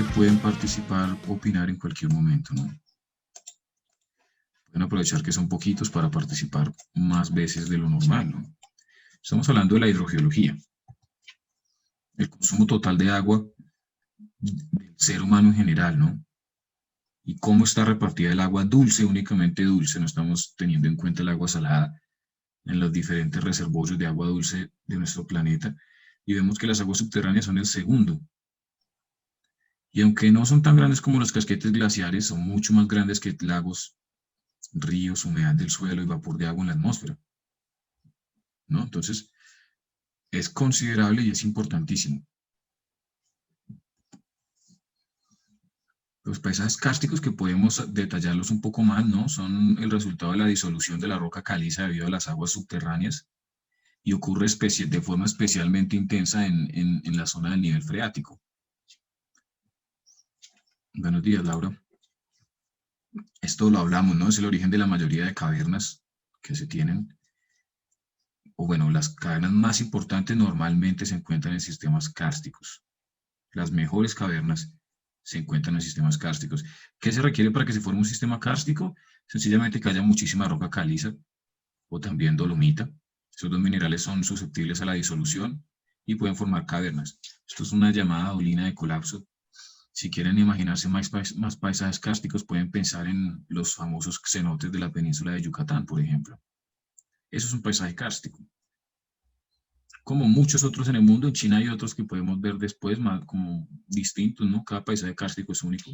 que pueden participar, opinar en cualquier momento, ¿no? Pueden aprovechar que son poquitos para participar más veces de lo normal, ¿no? Estamos hablando de la hidrogeología. El consumo total de agua del ser humano en general, ¿no? Y cómo está repartida el agua dulce, únicamente dulce, no estamos teniendo en cuenta el agua salada en los diferentes reservorios de agua dulce de nuestro planeta, y vemos que las aguas subterráneas son el segundo. Y aunque no son tan grandes como los casquetes glaciares, son mucho más grandes que lagos, ríos, humedad del suelo y vapor de agua en la atmósfera, ¿no? Entonces, es considerable y es importantísimo. Los paisajes kársticos, que podemos detallarlos un poco más, ¿no? Son el resultado de la disolución de la roca caliza debido a las aguas subterráneas, y ocurre de forma especialmente intensa en la zona del nivel freático. Buenos días, Laura. Esto lo hablamos, ¿no? Es el origen de la mayoría de cavernas que se tienen. O bueno, las cavernas más importantes normalmente se encuentran en sistemas kársticos. Las mejores cavernas se encuentran en sistemas kársticos. ¿Qué se requiere para que se forme un sistema kárstico? Sencillamente que haya muchísima roca caliza o también dolomita. Estos dos minerales son susceptibles a la disolución y pueden formar cavernas. Esto es una llamada dolina de colapso. Si quieren imaginarse más paisajes kársticos, pueden pensar en los famosos cenotes de la península de Yucatán, por ejemplo. Eso es un paisaje kárstico. Como muchos otros en el mundo, en China hay otros que podemos ver después, más como distintos, ¿no? Cada paisaje kárstico es único,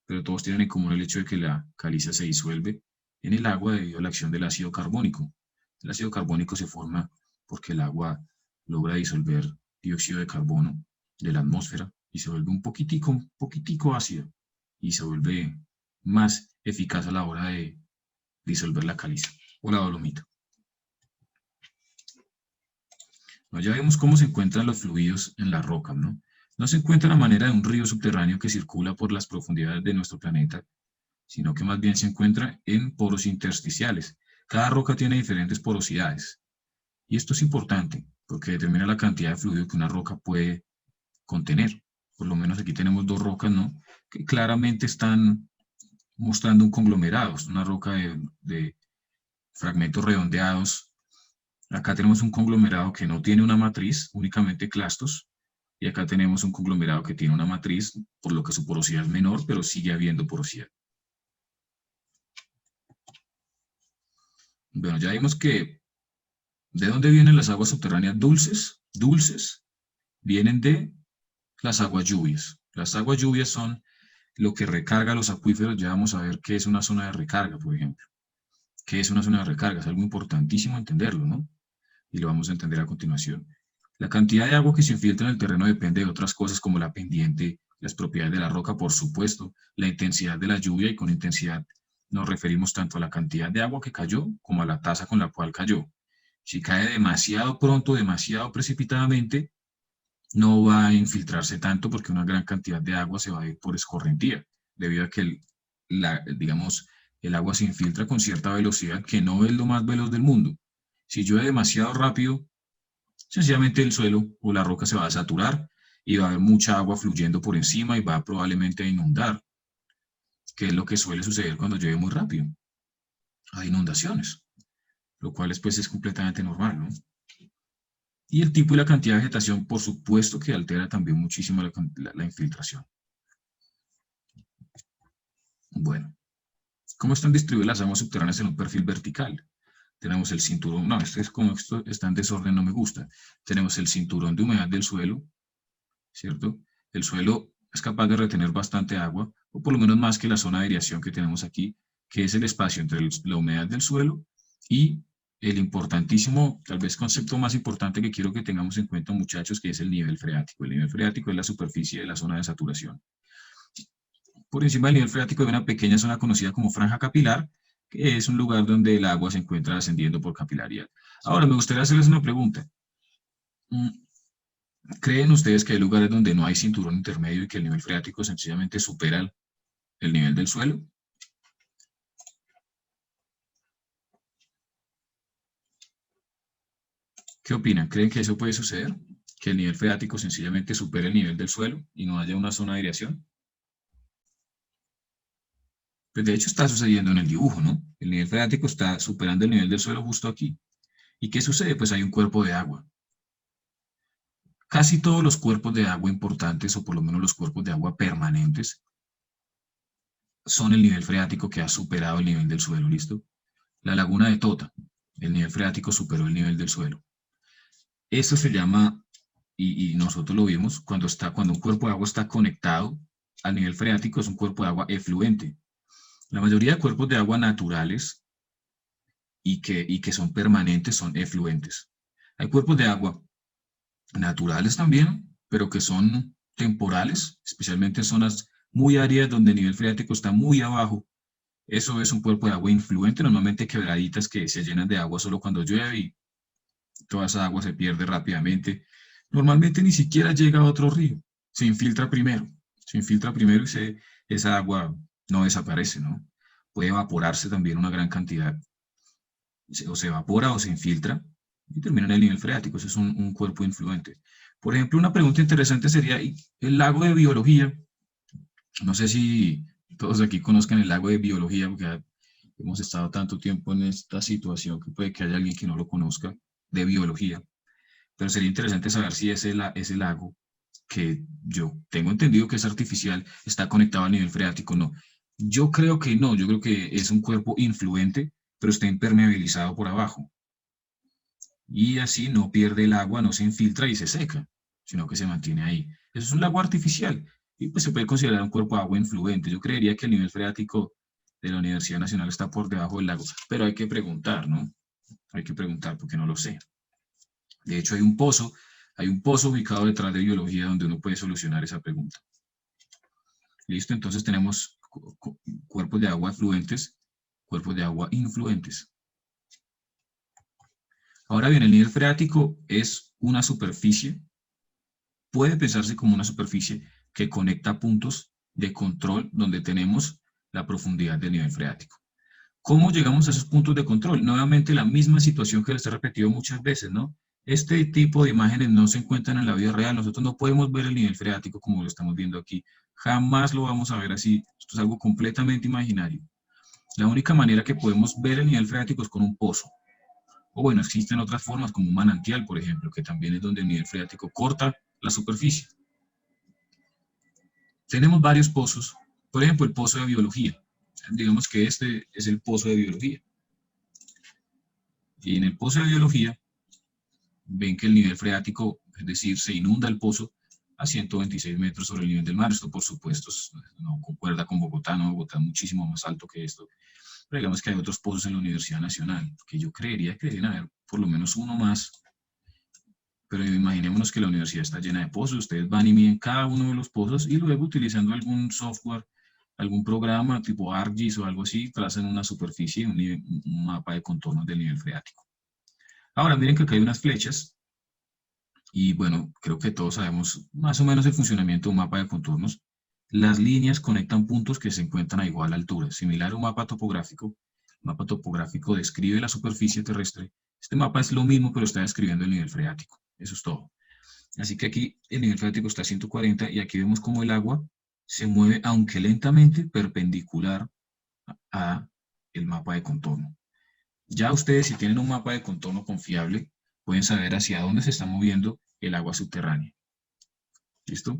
pero todos tienen en común el hecho de que la caliza se disuelve en el agua debido a la acción del ácido carbónico. El ácido carbónico se forma porque el agua logra disolver dióxido de carbono de la atmósfera y se vuelve un poquitico ácido, y se vuelve más eficaz a la hora de disolver la caliza o la dolomita. Bueno, ya vemos cómo se encuentran los fluidos en las rocas, ¿no? No se encuentra a manera de un río subterráneo que circula por las profundidades de nuestro planeta, sino que más bien se encuentra en poros intersticiales. Cada roca tiene diferentes porosidades. Y esto es importante, porque determina la cantidad de fluido que una roca puede contener. Por lo menos aquí tenemos dos rocas, ¿no?, que claramente están mostrando un conglomerado. Es una roca de fragmentos redondeados. Acá tenemos un conglomerado que no tiene una matriz, únicamente clastos. Y acá tenemos un conglomerado que tiene una matriz, por lo que su porosidad es menor, pero sigue habiendo porosidad. Bueno, ya vimos que ¿de dónde vienen las aguas subterráneas dulces? Dulces vienen de las aguas lluvias. Las aguas lluvias son lo que recarga los acuíferos. Ya vamos a ver qué es una zona de recarga, por ejemplo. ¿Qué es una zona de recarga? Es algo importantísimo entenderlo, ¿no? Y lo vamos a entender a continuación. La cantidad de agua que se infiltra en el terreno depende de otras cosas como la pendiente, las propiedades de la roca, por supuesto, la intensidad de la lluvia, y con intensidad nos referimos tanto a la cantidad de agua que cayó como a la tasa con la cual cayó. Si cae demasiado pronto, demasiado precipitadamente, no va a infiltrarse tanto porque una gran cantidad de agua se va a ir por escorrentía, debido a que digamos, el agua se infiltra con cierta velocidad que no es lo más veloz del mundo. Si llueve demasiado rápido, sencillamente el suelo o la roca se va a saturar y va a haber mucha agua fluyendo por encima y va probablemente a inundar, que es lo que suele suceder cuando llueve muy rápido. Hay inundaciones, lo cual después es completamente normal, ¿no? Y el tipo y la cantidad de vegetación, por supuesto, que altera también muchísimo la infiltración. Bueno, ¿cómo están distribuidas las aguas subterráneas en un perfil vertical? Tenemos el cinturón, no, esto está en desorden, no me gusta. Tenemos el cinturón de humedad del suelo, ¿cierto? El suelo es capaz de retener bastante agua, o por lo menos más que la zona de aireación que tenemos aquí, que es el espacio entre la humedad del suelo y el importantísimo, tal vez concepto más importante que quiero que tengamos en cuenta, muchachos, que es el nivel freático. El nivel freático es la superficie de la zona de saturación. Por encima del nivel freático hay una pequeña zona conocida como franja capilar, que es un lugar donde el agua se encuentra ascendiendo por capilaridad. Ahora, me gustaría hacerles una pregunta. ¿Creen ustedes que hay lugares donde no hay cinturón intermedio y que el nivel freático sencillamente supera el nivel del suelo? ¿Qué opinan? ¿Creen que eso puede suceder? ¿Que el nivel freático sencillamente supere el nivel del suelo y no haya una zona de aireación? Pues de hecho está sucediendo en el dibujo, ¿no? El nivel freático está superando el nivel del suelo justo aquí. ¿Y qué sucede? Pues hay un cuerpo de agua. Casi todos los cuerpos de agua importantes, o por lo menos los cuerpos de agua permanentes, son el nivel freático que ha superado el nivel del suelo, ¿listo? La laguna de Tota, el nivel freático superó el nivel del suelo. Eso se llama, y nosotros lo vimos, cuando un cuerpo de agua está conectado al nivel freático, es un cuerpo de agua efluente. La mayoría de cuerpos de agua naturales y que son permanentes son efluentes. Hay cuerpos de agua naturales también, pero que son temporales, especialmente en zonas muy áridas donde el nivel freático está muy abajo. Eso es un cuerpo de agua influente, normalmente quebraditas que se llenan de agua solo cuando llueve y toda esa agua se pierde rápidamente. Normalmente ni siquiera llega a otro río, se infiltra primero y esa agua no desaparece, ¿no? Puede evaporarse también una gran cantidad, o se evapora o se infiltra y termina en el nivel freático, ese es un cuerpo influente. Por ejemplo, una pregunta interesante sería, el lago de biología, no sé si todos aquí conozcan el lago de biología, porque hemos estado tanto tiempo en esta situación que puede que haya alguien que no lo conozca, de biología, pero sería interesante saber si ese lago, que yo tengo entendido que es artificial, está conectado al nivel freático o no. Yo creo que no, yo creo que es un cuerpo influente, pero está impermeabilizado por abajo. Y así no pierde el agua, no se infiltra y se seca, sino que se mantiene ahí. Eso es un lago artificial y pues se puede considerar un cuerpo de agua influente. Yo creería que el nivel freático de la Universidad Nacional está por debajo del lago, pero hay que preguntar, ¿no? Hay que preguntar porque no lo sé. De hecho, hay un pozo ubicado detrás de biología donde uno puede solucionar esa pregunta. Listo, entonces tenemos cuerpos de agua fluentes, cuerpos de agua influentes. Ahora bien, el nivel freático es una superficie, puede pensarse como una superficie que conecta puntos de control donde tenemos la profundidad del nivel freático. ¿Cómo llegamos a esos puntos de control? Nuevamente la misma situación que les he repetido muchas veces, ¿no? Este tipo de imágenes no se encuentran en la vida real, nosotros no podemos ver el nivel freático como lo estamos viendo aquí, jamás lo vamos a ver así, esto es algo completamente imaginario. La única manera que podemos ver el nivel freático es con un pozo, o bueno, existen otras formas como un manantial, por ejemplo, que también es donde el nivel freático corta la superficie. Tenemos varios pozos, por ejemplo, el pozo de biología, digamos que este es el pozo de biología. Y en el pozo de biología ven que el nivel freático, es decir, se inunda el pozo a 126 metros sobre el nivel del mar. Esto, por supuesto, no concuerda con Bogotá, ¿no? Bogotá es muchísimo más alto que esto. Pero digamos que hay otros pozos en la Universidad Nacional, que yo creería que deben haber por lo menos uno más. Pero imaginémonos que la universidad está llena de pozos. Ustedes van y miden cada uno de los pozos y luego, utilizando algún software, algún programa tipo ArcGIS o algo así, trazan una superficie, un mapa de contornos del nivel freático. Ahora miren que acá hay unas flechas y bueno, creo que todos sabemos más o menos el funcionamiento de un mapa de contornos. Las líneas conectan puntos que se encuentran a igual altura, similar a un mapa topográfico. El mapa topográfico describe la superficie terrestre. Este mapa es lo mismo, pero está describiendo el nivel freático. Eso es todo. Así que aquí el nivel freático está a 140 y aquí vemos cómo el agua se mueve, aunque lentamente, perpendicular a el mapa de contorno. Ya ustedes, si tienen un mapa de contorno confiable, pueden saber hacia dónde se está moviendo el agua subterránea. ¿Listo?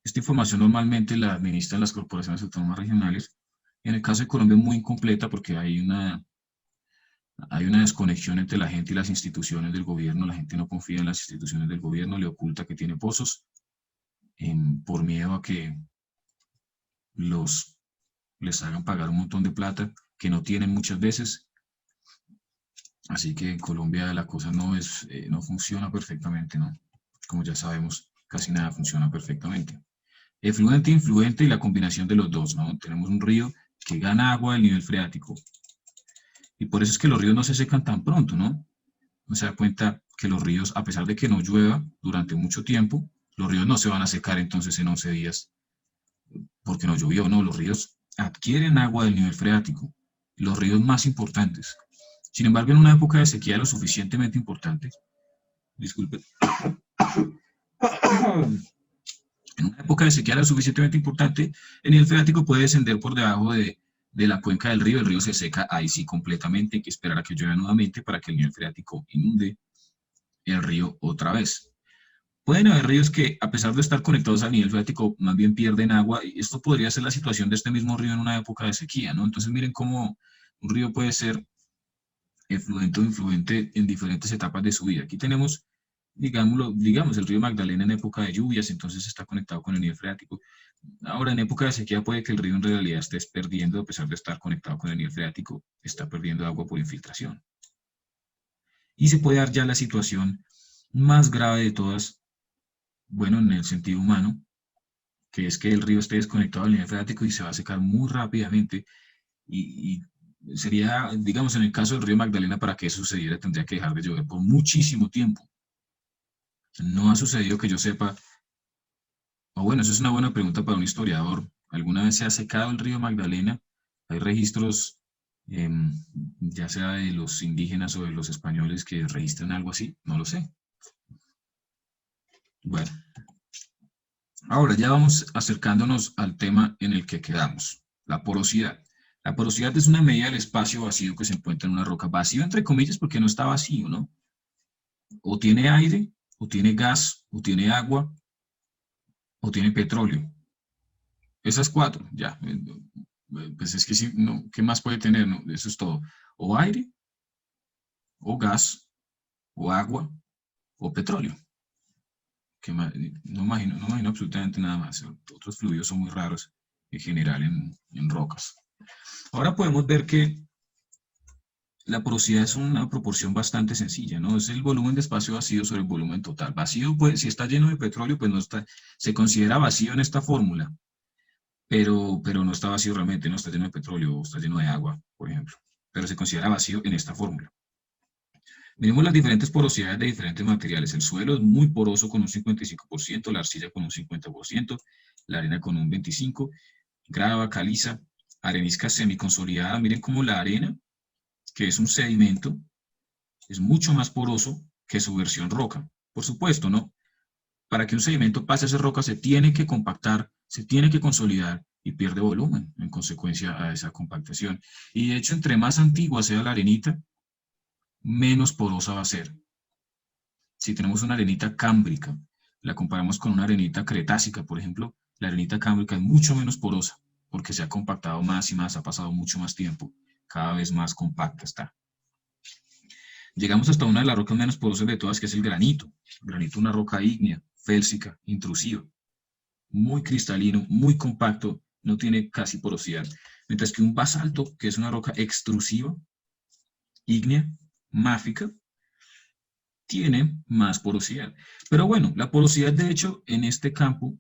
Esta información normalmente la administran las corporaciones autónomas regionales. En el caso de Colombia es muy incompleta porque hay una desconexión entre la gente y las instituciones del gobierno. La gente no confía en las instituciones del gobierno, le oculta que tiene pozos por miedo a que les hagan pagar un montón de plata que no tienen muchas veces. Así que en Colombia la cosa no funciona perfectamente, ¿no? Como ya sabemos, casi nada funciona perfectamente. Efluente, influente y la combinación de los dos, ¿no? Tenemos un río que gana agua del nivel freático. Y por eso es que los ríos no se secan tan pronto, ¿no? No se da cuenta que los ríos, a pesar de que no llueva durante mucho tiempo, los ríos no se van a secar entonces en 11 días porque no llovió, no. Los ríos adquieren agua del nivel freático, los ríos más importantes. Sin embargo, en una época de sequía lo suficientemente importante, disculpe, en En una época de sequía lo suficientemente importante, el nivel freático puede descender por debajo de la cuenca del río. El río se seca ahí sí completamente, hay que esperar a que llueva nuevamente para que el nivel freático inunde el río otra vez. Pueden haber ríos que, a pesar de estar conectados al nivel freático, más bien pierden agua, y esto podría ser la situación de este mismo río en una época de sequía, ¿no? Entonces miren cómo un río puede ser efluente o influente en diferentes etapas de su vida. Aquí tenemos, digamos, el río Magdalena en época de lluvias, entonces está conectado con el nivel freático. Ahora, en época de sequía puede que el río en realidad esté perdiendo, a pesar de estar conectado con el nivel freático, está perdiendo agua por infiltración. Y se puede dar ya la situación más grave de todas, bueno, en el sentido humano, que es que el río esté desconectado del nivel freático y se va a secar muy rápidamente, y sería, digamos, en el caso del río Magdalena, para que eso sucediera tendría que dejar de llover por muchísimo tiempo. No ha sucedido que yo sepa, o bueno, eso es una buena pregunta para un historiador. ¿Alguna vez se ha secado el río Magdalena? ¿Hay registros, ya sea de los indígenas o de los españoles, que registran algo así? No lo sé. Bueno, ahora ya vamos acercándonos al tema en el que quedamos, la porosidad. La porosidad es una medida del espacio vacío que se encuentra en una roca. Vacío entre comillas porque no está vacío, ¿no? O tiene aire, o tiene gas, o tiene agua, o tiene petróleo. Esas cuatro, ya. Pues es que sí, no, ¿qué más puede tener? No, eso es todo. O aire, o gas, o agua, o petróleo. No imagino absolutamente nada más. Otros fluidos son muy raros en general en rocas. Ahora podemos ver que la porosidad es una proporción bastante sencilla, ¿no? Es el volumen de espacio vacío sobre el volumen total. Vacío, pues, si está lleno de petróleo, pues no está, se considera vacío en esta fórmula, pero no está vacío realmente, no está lleno de petróleo, o está lleno de agua, por ejemplo. Pero se considera vacío en esta fórmula. Miremos las diferentes porosidades de diferentes materiales. El suelo es muy poroso con un 55%, la arcilla con un 50%, la arena con un 25%, grava, caliza, arenisca semiconsolidada. Miren cómo la arena, que es un sedimento, es mucho más poroso que su versión roca. Por supuesto, ¿no? Para que un sedimento pase a ser roca se tiene que compactar, se tiene que consolidar y pierde volumen en consecuencia a esa compactación. Y de hecho, entre más antigua sea la arenita, menos porosa va a ser. Si tenemos una arenita cámbrica, la comparamos con una arenita cretácica, por ejemplo, la arenita cámbrica es mucho menos porosa porque se ha compactado más y más, ha pasado mucho más tiempo, cada vez más compacta está. Llegamos hasta una de las rocas menos porosas de todas, que es el granito. El granito es una roca ígnea, félsica, intrusiva, muy cristalino, muy compacto, no tiene casi porosidad. Mientras que un basalto, que es una roca extrusiva, ígnea, máfica, tiene más porosidad. Pero bueno, la porosidad de hecho en este campo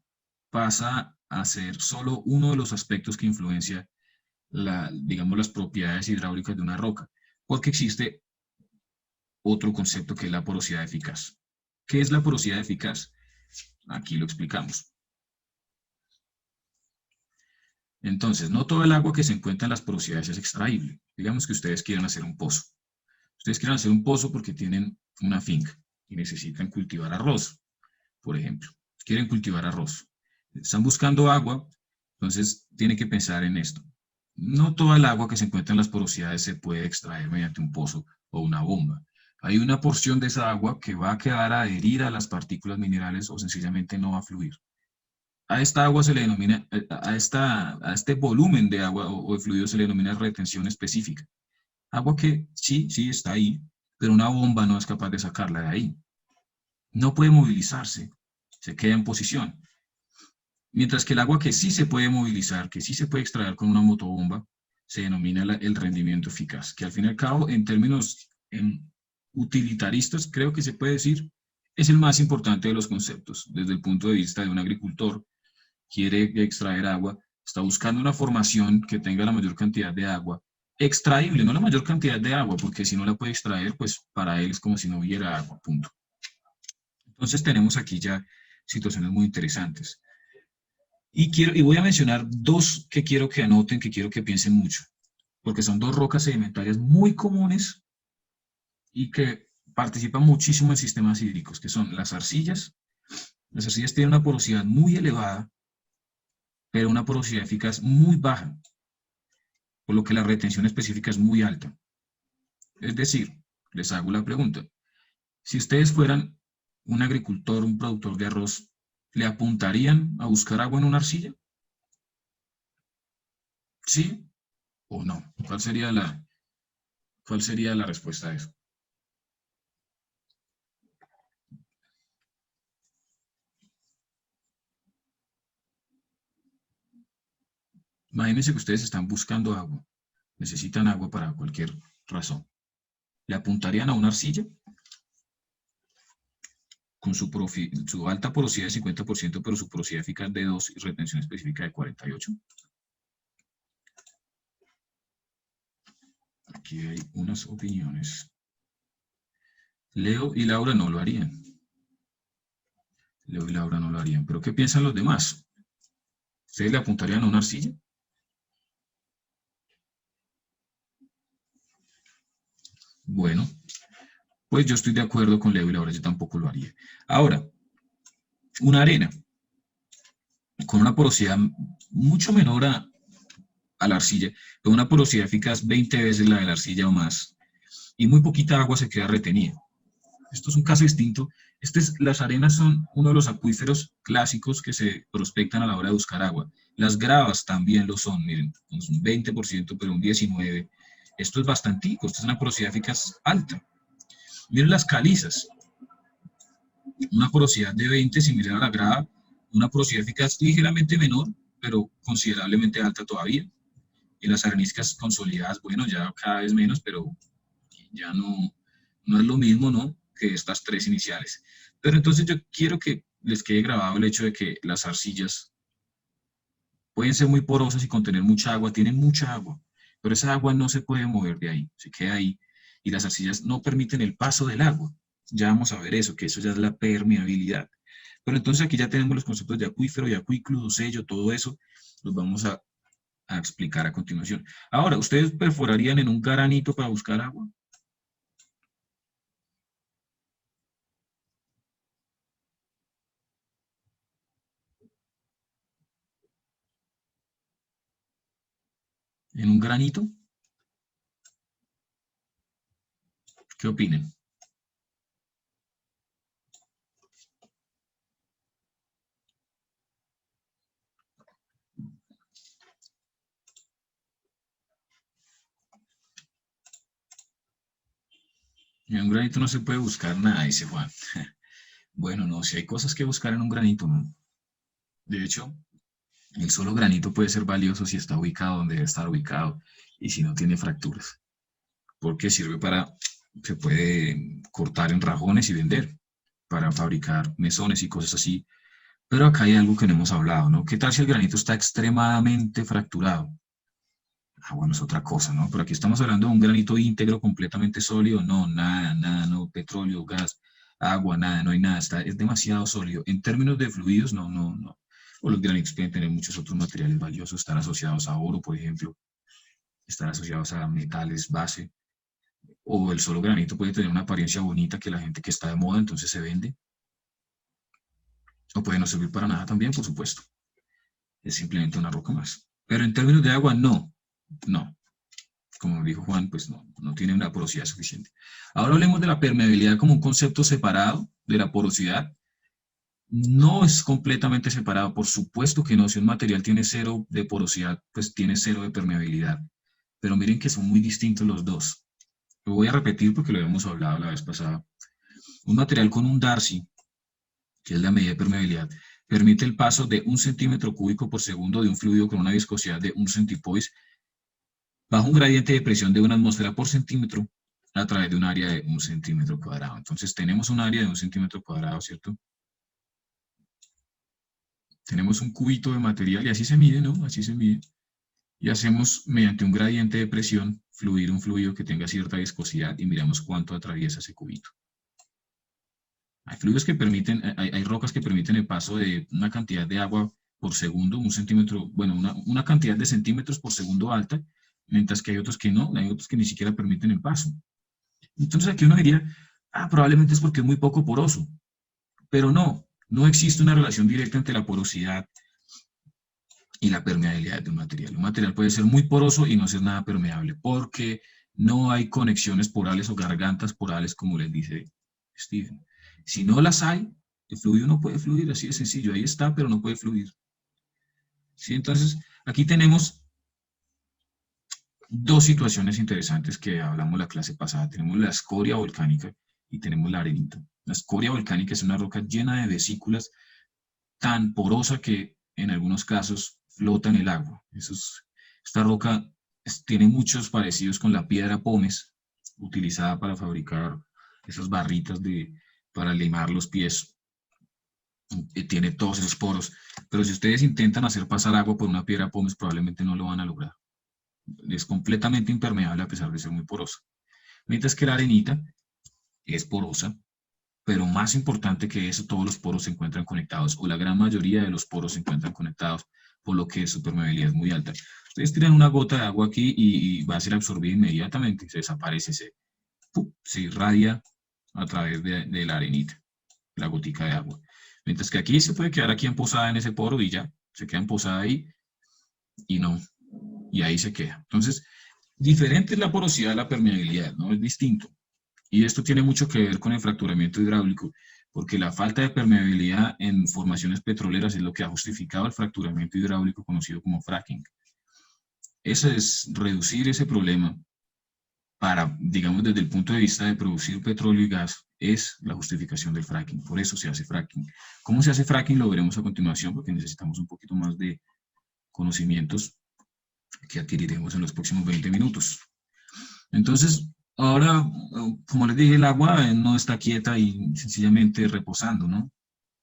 pasa a ser solo uno de los aspectos que influencia digamos, las propiedades hidráulicas de una roca, porque existe otro concepto que es la porosidad eficaz. ¿Qué es la porosidad eficaz? Aquí lo explicamos. Entonces, no todo el agua que se encuentra en las porosidades es extraíble. Digamos que ustedes quieran hacer un pozo. Ustedes quieren hacer un pozo porque tienen una finca y necesitan cultivar arroz, por ejemplo. Quieren cultivar arroz. Están buscando agua, entonces tienen que pensar en esto. No toda el agua que se encuentra en las porosidades se puede extraer mediante un pozo o una bomba. Hay una porción de esa agua que va a quedar adherida a las partículas minerales o sencillamente no va a fluir. A esta agua se le denomina, a este volumen de agua o de fluido se le denomina retención específica. Agua que sí está ahí, pero una bomba no es capaz de sacarla de ahí. No puede movilizarse, se queda en posición. Mientras que el agua que sí se puede movilizar, que sí se puede extraer con una motobomba, se denomina el rendimiento eficaz, que al fin y al cabo, en términos utilitaristas, creo que se puede decir, es el más importante de los conceptos. Desde el punto de vista de un agricultor, quiere extraer agua, está buscando una formación que tenga la mayor cantidad de agua, extraíble, no la mayor cantidad de agua, porque si no la puede extraer, pues para él es como si no hubiera agua, punto. Entonces tenemos aquí ya situaciones muy interesantes. Y voy a mencionar dos que quiero que anoten, que quiero que piensen mucho, porque son dos rocas sedimentarias muy comunes y que participan muchísimo en sistemas hídricos, que son las arcillas Las arcillas tienen una porosidad muy elevada, pero una porosidad eficaz muy baja, por lo que la retención específica es muy alta. Es decir, les hago la pregunta, si ustedes fueran un agricultor, un productor de arroz, ¿le apuntarían a buscar agua en una arcilla? ¿Sí o no? ¿Cuál sería la respuesta a eso? Imagínense que ustedes están buscando agua, necesitan agua para cualquier razón. ¿Le apuntarían a una arcilla con su alta porosidad de 50%, pero su porosidad eficaz de 2 y retención específica de 48? Aquí hay unas opiniones. Leo y Laura no lo harían. Leo y Laura no lo harían. ¿Pero qué piensan los demás? ¿Ustedes le apuntarían a una arcilla? Bueno, pues yo estoy de acuerdo con Leo y Laura, yo tampoco lo haría. Ahora, una arena con una porosidad mucho menor a la arcilla, con una porosidad eficaz 20 veces la de la arcilla o más, y muy poquita agua se queda retenida. Esto es un caso distinto. Las arenas son uno de los acuíferos clásicos que se prospectan a la hora de buscar agua. Las gravas también lo son, miren, es un 20%, pero un 19%. Esto es bastantico, esto es una porosidad eficaz alta. Miren las calizas, una porosidad de 20 similar a la grava, una porosidad eficaz ligeramente menor, pero considerablemente alta todavía. Y las areniscas consolidadas, bueno, ya cada vez menos, pero ya no es lo mismo, ¿no? Que estas tres iniciales. Pero entonces yo quiero que les quede grabado el hecho de que las arcillas pueden ser muy porosas y contener mucha agua, tienen mucha agua, pero esa agua no se puede mover de ahí, se queda ahí, y las arcillas no permiten el paso del agua. Ya vamos a ver eso, que eso ya es la permeabilidad. Pero entonces aquí ya tenemos los conceptos de acuífero y acuícludo, sello, todo eso, los vamos a explicar a continuación. Ahora, ¿ustedes perforarían en un granito para buscar agua? ¿En un granito? ¿Qué opinan? En un granito no se puede buscar nada, dice Juan. Bueno, no, si hay cosas que buscar en un granito, ¿no? De hecho, el solo granito puede ser valioso si está ubicado donde debe estar ubicado y si no tiene fracturas, porque sirve se puede cortar en rajones y vender para fabricar mesones y cosas así. Pero acá hay algo que no hemos hablado, ¿no? ¿Qué tal si el granito está extremadamente fracturado? Ah, bueno, es otra cosa, ¿no? Pero aquí estamos hablando de un granito íntegro, completamente sólido. No, nada, nada, no, petróleo, gas, agua, nada, no hay nada. Es demasiado sólido. En términos de fluidos, no, no, no. O los granitos pueden tener muchos otros materiales valiosos, estar asociados a oro, por ejemplo, estar asociados a metales base. O el solo granito puede tener una apariencia bonita que la gente que está de moda, entonces se vende. O puede no servir para nada también, por supuesto. Es simplemente una roca más. Pero en términos de agua, no, no. Como dijo Juan, pues no tiene una porosidad suficiente. Ahora hablemos de la permeabilidad como un concepto separado de la porosidad. No es completamente separado, por supuesto que no. Si un material tiene cero de porosidad, pues tiene cero de permeabilidad. Pero miren que son muy distintos los dos. Lo voy a repetir porque lo habíamos hablado la vez pasada. Un material con un Darcy, que es la medida de permeabilidad, permite el paso de 1 cm³ por segundo de un fluido con una viscosidad de 1 centipoise bajo un gradiente de presión de 1 atmósfera por centímetro a través de un área de 1 cm². Entonces tenemos un área de 1 cm², ¿cierto? Tenemos un cubito de material y así se mide, ¿no? Así se mide. Y hacemos mediante un gradiente de presión fluir un fluido que tenga cierta viscosidad y miramos cuánto atraviesa ese cubito. Hay fluidos que permiten, hay rocas que permiten el paso de una cantidad de agua por segundo, 1 cm, bueno, una cantidad de centímetros por segundo alta, mientras que hay otros que no, hay otros que ni siquiera permiten el paso. Entonces aquí uno diría, probablemente es porque es muy poco poroso, pero no, No existe una relación directa entre la porosidad y la permeabilidad de un material. Un material puede ser muy poroso y no ser nada permeable, porque no hay conexiones porales o gargantas porales, como les dice Stephen. Si no las hay, el fluido no puede fluir, así de sencillo. Ahí está, pero no puede fluir. ¿Sí? Entonces, aquí tenemos dos situaciones interesantes que hablamos la clase pasada. Tenemos la escoria volcánica y tenemos la arenita. La escoria volcánica es una roca llena de vesículas tan porosa que en algunos casos flota en el agua. Esta roca tiene muchos parecidos con la piedra pómez, utilizada para fabricar esas barritas para limar los pies. Tiene todos esos poros, pero si ustedes intentan hacer pasar agua por una piedra pómez, probablemente no lo van a lograr. Es completamente impermeable a pesar de ser muy porosa. Mientras que la arenita es porosa, pero más importante que eso, todos los poros se encuentran conectados, o la gran mayoría de los poros se encuentran conectados, por lo que su permeabilidad es muy alta. Ustedes tiran una gota de agua aquí y va a ser absorbida inmediatamente, se desaparece, se irradia a través de la arenita, la gotica de agua. Mientras que aquí se puede quedar aquí emposada en ese poro y ya, se queda emposada ahí y no, y ahí se queda. Entonces, diferente es la porosidad de la permeabilidad, ¿no? Es distinto. Y esto tiene mucho que ver con el fracturamiento hidráulico, porque la falta de permeabilidad en formaciones petroleras es lo que ha justificado el fracturamiento hidráulico conocido como fracking. Eso es reducir ese problema para, digamos, desde el punto de vista de producir petróleo y gas, es la justificación del fracking. Por eso se hace fracking. ¿Cómo se hace fracking? Lo veremos a continuación, porque necesitamos un poquito más de conocimientos que adquiriremos en los próximos 20 minutos. Entonces, ahora, como les dije, el agua no está quieta y sencillamente reposando, ¿no?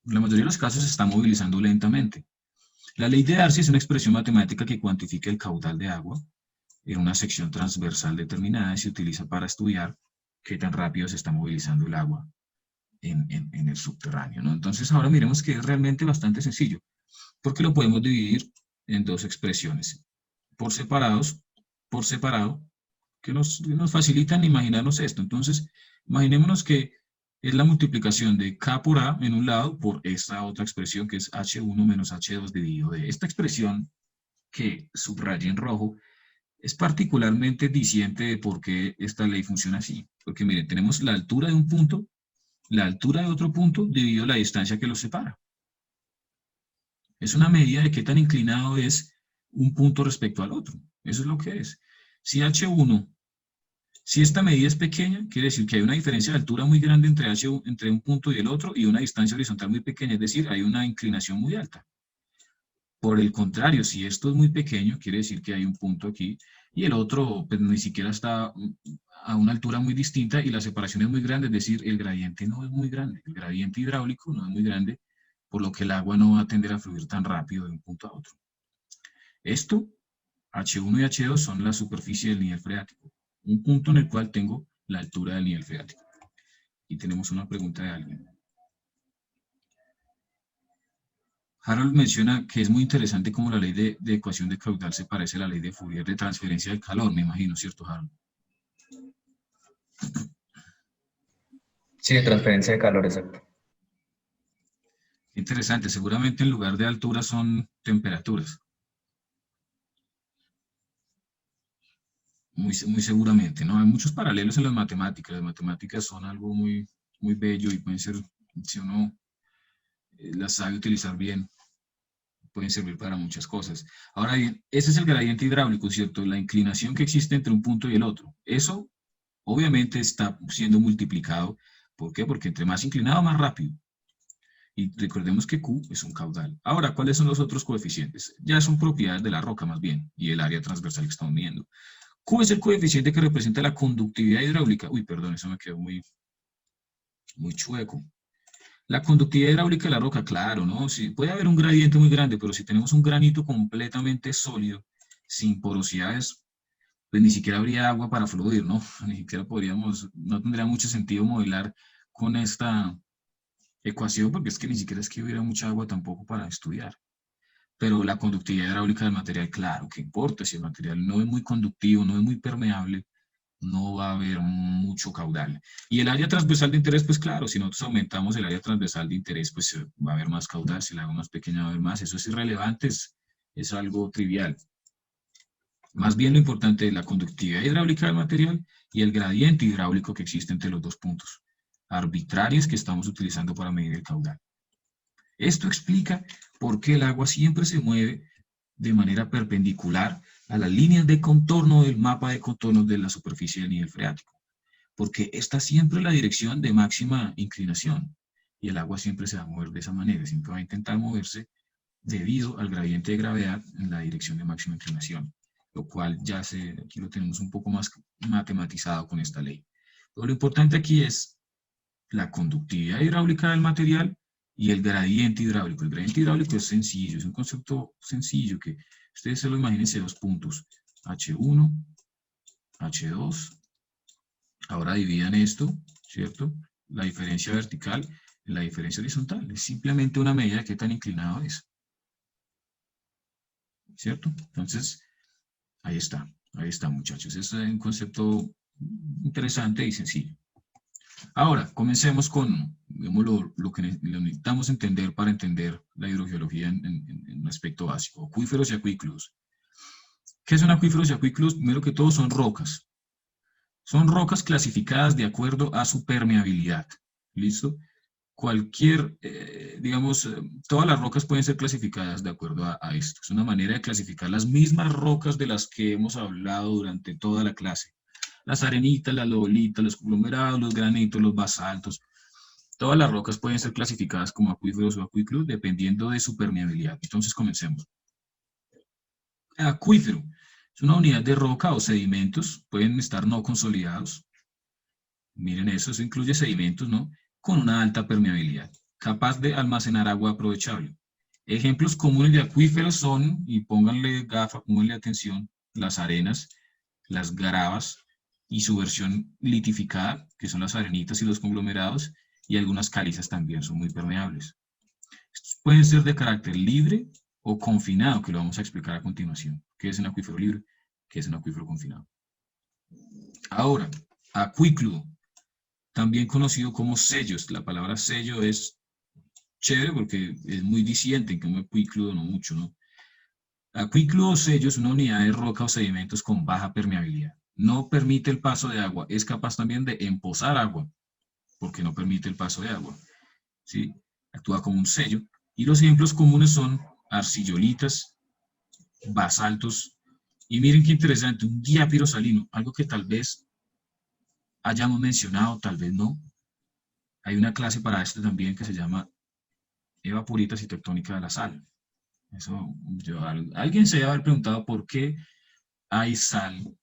En la mayoría de los casos se está movilizando lentamente. La ley de Darcy es una expresión matemática que cuantifica el caudal de agua en una sección transversal determinada y se utiliza para estudiar qué tan rápido se está movilizando el agua en el subterráneo, ¿no? Entonces, ahora miremos que es realmente bastante sencillo, porque lo podemos dividir en dos expresiones, por separado, que nos facilitan imaginarnos esto. Entonces, imaginémonos que es la multiplicación de K por A en un lado por esta otra expresión que es H1 menos H2 dividido de esta expresión que subrayé en rojo. Es particularmente diciente de por qué esta ley funciona así. Porque miren, tenemos la altura de un punto, la altura de otro punto dividido la distancia que los separa. Es una medida de qué tan inclinado es un punto respecto al otro. Eso es lo que es. Si H1, si esta medida es pequeña, quiere decir que hay una diferencia de altura muy grande entre un punto y el otro y una distancia horizontal muy pequeña, es decir, hay una inclinación muy alta. Por el contrario, si esto es muy pequeño, quiere decir que hay un punto aquí y el otro pues, ni siquiera está a una altura muy distinta y la separación es muy grande, es decir, el gradiente no es muy grande, el gradiente hidráulico no es muy grande, por lo que el agua no va a tender a fluir tan rápido de un punto a otro. Esto, H1 y H2 son la superficie del nivel freático, un punto en el cual tengo la altura del nivel freático. Y tenemos una pregunta de alguien. Harold menciona que es muy interesante cómo la ley de ecuación de caudal se parece a la ley de Fourier de transferencia del calor, me imagino, ¿cierto, Harold? Sí, de transferencia de calor, exacto. Interesante, seguramente en lugar de alturas son temperaturas. Muy seguramente, ¿no? Hay muchos paralelos en las matemáticas son algo muy bello y pueden ser, si uno las sabe utilizar bien, pueden servir para muchas cosas. Ahora bien, ese es el gradiente hidráulico, ¿cierto? La inclinación que existe entre un punto y el otro. Eso obviamente está siendo multiplicado. ¿Por qué? Porque entre más inclinado, más rápido. Y recordemos que Q es un caudal. Ahora, ¿cuáles son los otros coeficientes? Ya son propiedades de la roca más bien, y el área transversal que estamos midiendo. Q es el coeficiente que representa la conductividad hidráulica. Uy, perdón, eso me quedó muy chueco. La conductividad hidráulica de la roca, claro, ¿no? Sí, puede haber un gradiente muy grande, pero si tenemos un granito completamente sólido, sin porosidades, pues ni siquiera habría agua para fluir, ¿no? Ni siquiera no tendría mucho sentido modelar con esta ecuación, porque es que ni siquiera es que hubiera mucha agua tampoco para estudiar. Pero la conductividad hidráulica del material, claro, que importa, si el material no es muy conductivo, no es muy permeable, no va a haber mucho caudal. Y el área transversal de interés, pues claro, si nosotros aumentamos el área transversal de interés, pues va a haber más caudal, si la hago más pequeña va a haber más, eso es irrelevante, es algo trivial. Más bien lo importante es la conductividad hidráulica del material y el gradiente hidráulico que existe entre los dos puntos arbitrarios que estamos utilizando para medir el caudal. Esto explica por qué el agua siempre se mueve de manera perpendicular a las líneas de contorno del mapa de contornos de la superficie del nivel freático, porque esta siempre es la dirección de máxima inclinación, y el agua siempre se va a mover de esa manera, siempre va a intentar moverse debido al gradiente de gravedad en la dirección de máxima inclinación, lo cual aquí lo tenemos un poco más matematizado con esta ley. Pero lo importante aquí es la conductividad hidráulica del material y el gradiente hidráulico. El gradiente hidráulico es sencillo, es un concepto sencillo que ustedes se lo imagínense dos puntos, H1, H2, ahora dividan esto, ¿cierto? La diferencia vertical y la diferencia horizontal, es simplemente una medida de qué tan inclinado es, ¿cierto? Entonces, ahí está muchachos, es un concepto interesante y sencillo. Ahora, comencemos con digamos, lo que necesitamos entender para entender la hidrogeología en un aspecto básico. Acuíferos y acuículos. ¿Qué son acuíferos y acuículos? Primero que todo son rocas. Son rocas clasificadas de acuerdo a su permeabilidad. ¿Listo? Cualquier, digamos, todas las rocas pueden ser clasificadas de acuerdo a esto. Es una manera de clasificar las mismas rocas de las que hemos hablado durante toda la clase. Las arenitas, las lodolitas, los conglomerados, los granitos, los basaltos. Todas las rocas pueden ser clasificadas como acuíferos o acuículos dependiendo de su permeabilidad. Entonces comencemos. Acuífero es una unidad de roca o sedimentos, pueden estar no consolidados. Miren eso incluye sedimentos, ¿no? Con una alta permeabilidad, capaz de almacenar agua aprovechable. Ejemplos comunes de acuíferos son, y pónganle gafa, pónganle atención, las arenas, las gravas y su versión litificada, que son las arenitas y los conglomerados, y algunas calizas también son muy permeables. Estos pueden ser de carácter libre o confinado, que lo vamos a explicar a continuación. ¿Qué es un acuífero libre? ¿Qué es un acuífero confinado? Ahora, acuícludo, también conocido como sellos. La palabra sello es chévere porque es muy diciente, en que un acuícludo no mucho, ¿no? Acuícludo o sello es una unidad de roca o sedimentos con baja permeabilidad. No permite el paso de agua, es capaz también de empozar agua, porque no permite el paso de agua, ¿sí? Actúa como un sello. Y los ejemplos comunes son arcillolitas, basaltos, y miren qué interesante, un diápiro salino, algo que tal vez hayamos mencionado, tal vez no. Hay una clase para esto también que se llama evaporitas y tectónica de la sal. Eso, alguien se debe haber preguntado por qué hay sal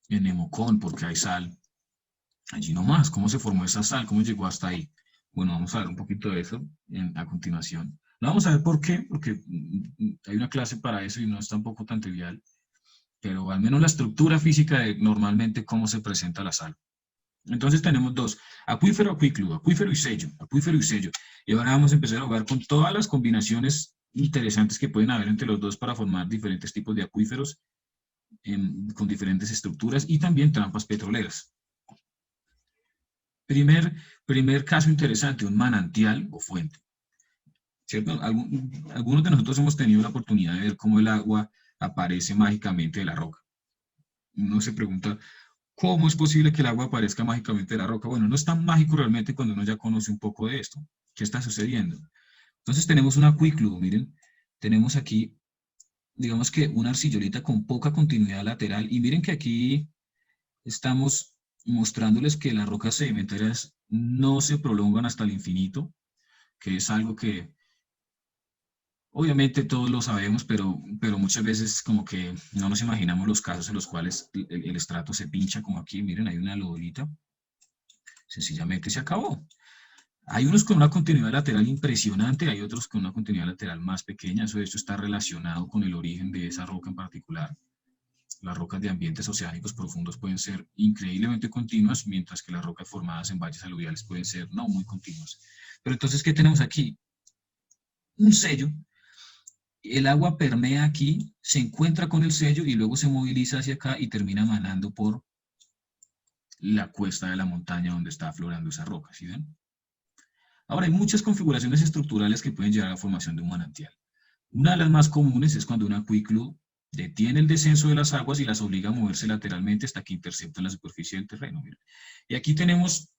en Nemocón, por qué hay sal allí nomás, cómo se formó esa sal, cómo llegó hasta ahí. Bueno, vamos a ver un poquito de eso a continuación. No vamos a ver por qué, porque hay una clase para eso y no es tampoco tan trivial, pero al menos la estructura física de normalmente cómo se presenta la sal. Entonces tenemos dos, acuífero, acuícludo, acuífero y sello, acuífero y sello. Y ahora vamos a empezar a jugar con todas las combinaciones interesantes que pueden haber entre los dos para formar diferentes tipos de acuíferos con diferentes estructuras y también trampas petroleras. Primer caso interesante, un manantial o fuente. ¿Cierto? Algunos de nosotros hemos tenido la oportunidad de ver cómo el agua aparece mágicamente de la roca. Uno se pregunta, ¿cómo es posible que el agua aparezca mágicamente de la roca? Bueno, no es tan mágico realmente cuando uno ya conoce un poco de esto. ¿Qué está sucediendo? Entonces tenemos un acuícludo, miren, tenemos aquí, digamos que una arcillolita con poca continuidad lateral, y miren que aquí estamos mostrándoles que las rocas sedimentarias no se prolongan hasta el infinito, que es algo que obviamente todos lo sabemos, pero muchas veces como que no nos imaginamos los casos en los cuales el estrato se pincha, como aquí, miren, hay una lodolita, sencillamente se acabó. Hay unos con una continuidad lateral impresionante, hay otros con una continuidad lateral más pequeña, eso de hecho está relacionado con el origen de esa roca en particular. Las rocas de ambientes oceánicos profundos pueden ser increíblemente continuas, mientras que las rocas formadas en valles aluviales pueden ser no muy continuas. Pero entonces, ¿qué tenemos aquí? Un sello. El agua permea aquí, se encuentra con el sello y luego se moviliza hacia acá y termina emanando por la cuesta de la montaña donde está aflorando esa roca, ¿sí ven? Ahora, hay muchas configuraciones estructurales que pueden llevar a la formación de un manantial. Una de las más comunes es cuando un acuículo detiene el descenso de las aguas y las obliga a moverse lateralmente hasta que interceptan la superficie del terreno. Miren. Y aquí tenemos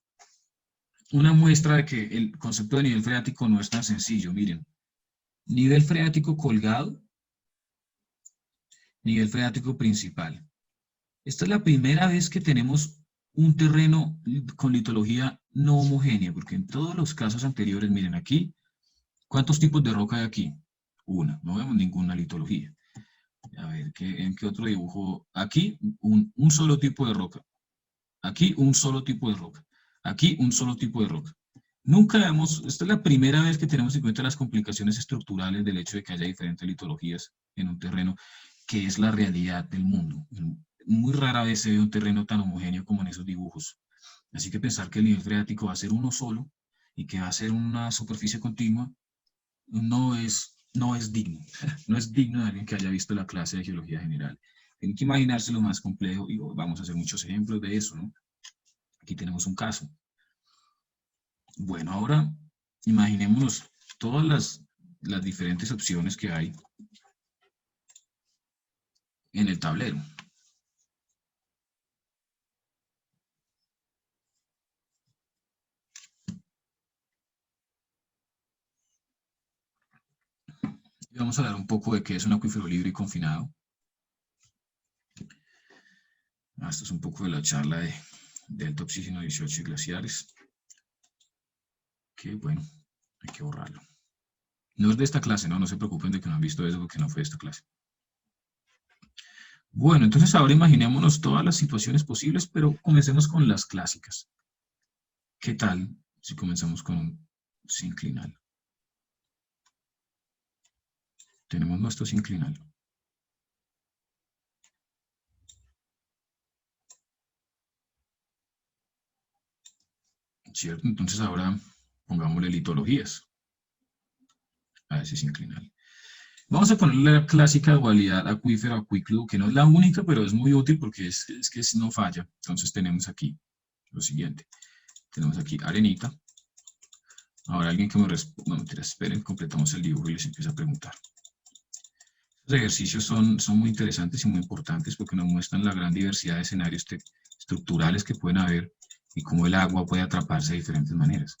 una muestra de que el concepto de nivel freático no es tan sencillo. Miren, nivel freático colgado, nivel freático principal. Esta es la primera vez que tenemos un terreno con litología no homogénea, porque en todos los casos anteriores, miren aquí, ¿cuántos tipos de roca hay aquí? Una, no vemos ninguna litología. A ver, ¿en qué otro dibujo? Aquí, un solo tipo de roca. Aquí, un solo tipo de roca. Aquí, un solo tipo de roca. Nunca vemos, esta es la primera vez que tenemos en cuenta las complicaciones estructurales del hecho de que haya diferentes litologías en un terreno, que es la realidad del mundo. Muy rara vez se ve un terreno tan homogéneo como en esos dibujos. Así que pensar que el nivel freático va a ser uno solo y que va a ser una superficie continua no es digno. No es digno de alguien que haya visto la clase de geología general. Tienen que imaginarse lo más complejo y vamos a hacer muchos ejemplos de eso, ¿no? Aquí tenemos un caso. Bueno, ahora imaginémonos todas las diferentes opciones que hay en el tablero. Y vamos a hablar un poco de qué es un acuífero libre y confinado. Esto es un poco de la charla de delta oxígeno 18 y glaciares. Que bueno, hay que borrarlo. No es de esta clase, no se preocupen de que no han visto eso porque no fue de esta clase. Bueno, entonces ahora imaginémonos todas las situaciones posibles, pero comencemos con las clásicas. ¿Qué tal si comenzamos con un sinclinal? Tenemos nuestro sinclinal. ¿Cierto? Entonces ahora pongámosle litologías a ese sinclinal. Vamos a ponerle la clásica dualidad acuífero-acuíclado, que no es la única, pero es muy útil porque es que no falla. Entonces tenemos aquí lo siguiente. Tenemos aquí arenita. Ahora alguien que me responda, no mentiras, esperen, completamos el dibujo y les empiezo a preguntar. Los ejercicios son muy interesantes y muy importantes porque nos muestran la gran diversidad de escenarios estructurales que pueden haber y cómo el agua puede atraparse de diferentes maneras.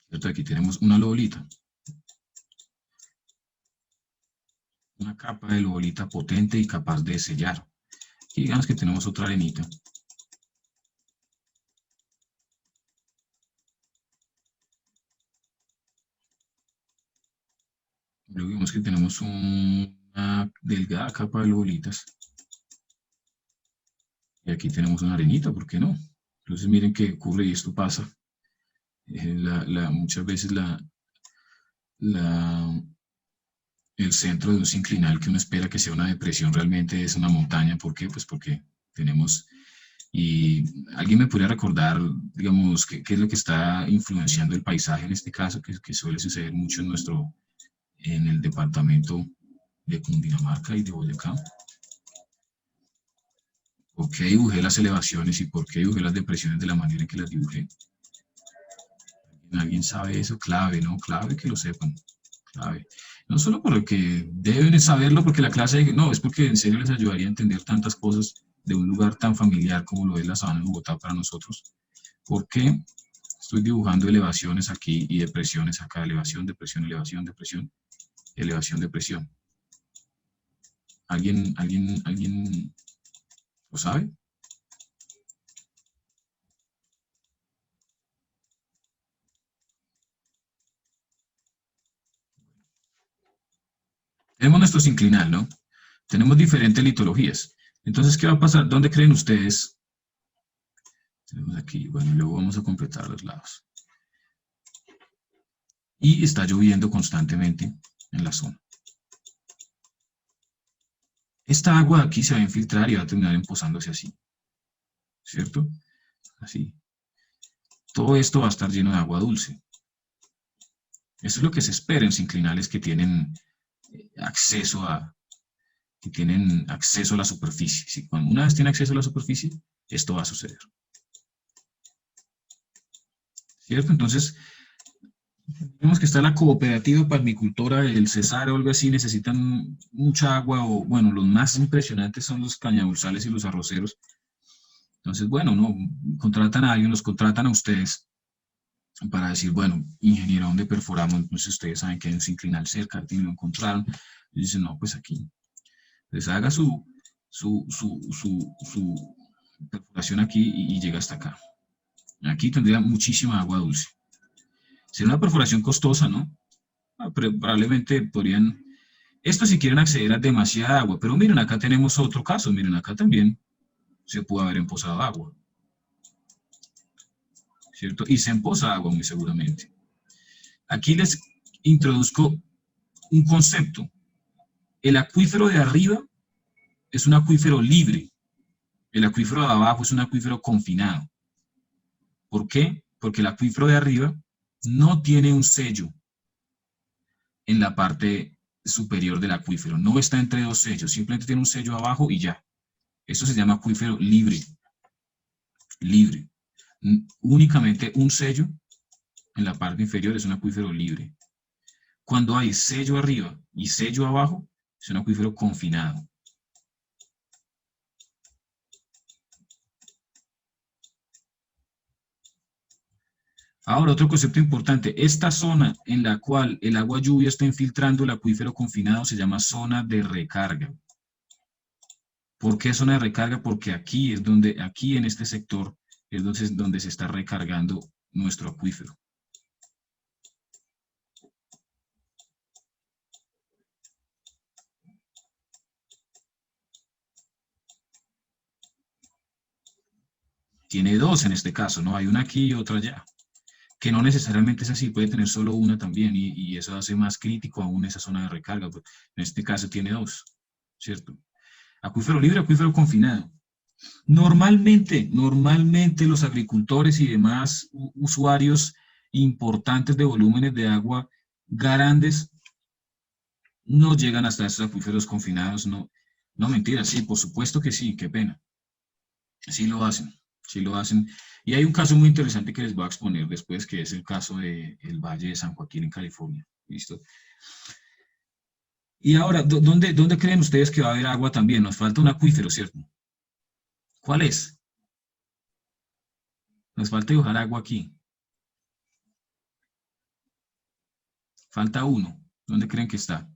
¿Cierto? Aquí tenemos una lobolita. Una capa de lobolita potente y capaz de sellar. Y digamos que tenemos otra arenita. Luego vemos que tenemos una delgada capa de lobolitas. Y aquí tenemos una arenita, ¿por qué no? Entonces miren qué ocurre y esto pasa. Muchas veces el centro de un sinclinal que uno espera que sea una depresión realmente es una montaña. ¿Por qué? Pues porque tenemos... Y alguien me podría recordar, digamos, qué es lo que está influenciando el paisaje en este caso, que suele suceder mucho en el departamento de Cundinamarca y de Boyacá. ¿Por qué dibujé las elevaciones y por qué dibujé las depresiones de la manera en que las dibujé? ¿Alguien sabe eso? Clave, ¿no? Clave que lo sepan. Clave. No solo porque deben saberlo, porque la clase, no, es porque en serio les ayudaría a entender tantas cosas de un lugar tan familiar como lo es la sabana de Bogotá para nosotros. ¿Por qué estoy dibujando elevaciones aquí y depresiones acá? Elevación, depresión, elevación, depresión, elevación, depresión. ¿Alguien lo sabe? Tenemos nuestro sinclinal, ¿no? Tenemos diferentes litologías. Entonces, ¿qué va a pasar? ¿Dónde creen ustedes? Tenemos aquí, bueno, y luego vamos a completar los lados. Y está lloviendo constantemente en la zona. Esta agua aquí se va a infiltrar y va a terminar empozándose así. ¿Cierto? Así. Todo esto va a estar lleno de agua dulce. Eso es lo que se espera en sinclinales que tienen acceso a que tienen acceso a la superficie. Si cuando una vez tiene acceso a la superficie, esto va a suceder. ¿Cierto? Entonces, vemos que está la cooperativa palmicultora, el Cesar o algo así, necesitan mucha agua, o bueno, los más impresionantes son los cañaduzales y los arroceros. Entonces, bueno, no, contratan a alguien, los contratan a ustedes para decir, bueno, ingeniero, ¿dónde perforamos? Entonces ustedes saben que hay un sinclinal cerca, y lo encontraron, y dicen, no, pues aquí. Entonces haga su perforación aquí y llega hasta acá. Aquí tendría muchísima agua dulce. Sería una perforación costosa, ¿no? Pero probablemente podrían, esto si quieren acceder a demasiada agua, pero miren, acá tenemos otro caso, miren, acá también se pudo haber emposado agua, ¿cierto? Y se emposa agua muy seguramente. Aquí les introduzco un concepto. El acuífero de arriba es un acuífero libre, el acuífero de abajo es un acuífero confinado. ¿Por qué? Porque el acuífero de arriba no tiene un sello en la parte superior del acuífero, no está entre dos sellos, simplemente tiene un sello abajo y ya. Eso se llama acuífero libre, libre. Únicamente un sello en la parte inferior es un acuífero libre. Cuando hay sello arriba y sello abajo, es un acuífero confinado. Ahora, otro concepto importante, esta zona en la cual el agua lluvia está infiltrando el acuífero confinado se llama zona de recarga. ¿Por qué zona de recarga? Porque aquí es donde, aquí en este sector, es donde se está recargando nuestro acuífero. Tiene dos en este caso, ¿no? Hay una aquí y otra allá. Que no necesariamente es así, puede tener solo una también, y eso hace más crítico aún esa zona de recarga. Pues, en este caso tiene dos, ¿cierto? Acuífero libre, acuífero confinado. Normalmente los agricultores y demás usuarios importantes de volúmenes de agua grandes no llegan hasta esos acuíferos confinados, no, no mentira, sí, por supuesto que sí, qué pena. Sí lo hacen, sí lo hacen. Y hay un caso muy interesante que les voy a exponer después, que es el caso del Valle de San Joaquín en California. ¿Listo? Y ahora, ¿dónde creen ustedes que va a haber agua también? Nos falta un acuífero, ¿cierto? ¿Cuál es? Nos falta dibujar agua aquí. Falta uno. ¿Dónde creen que está?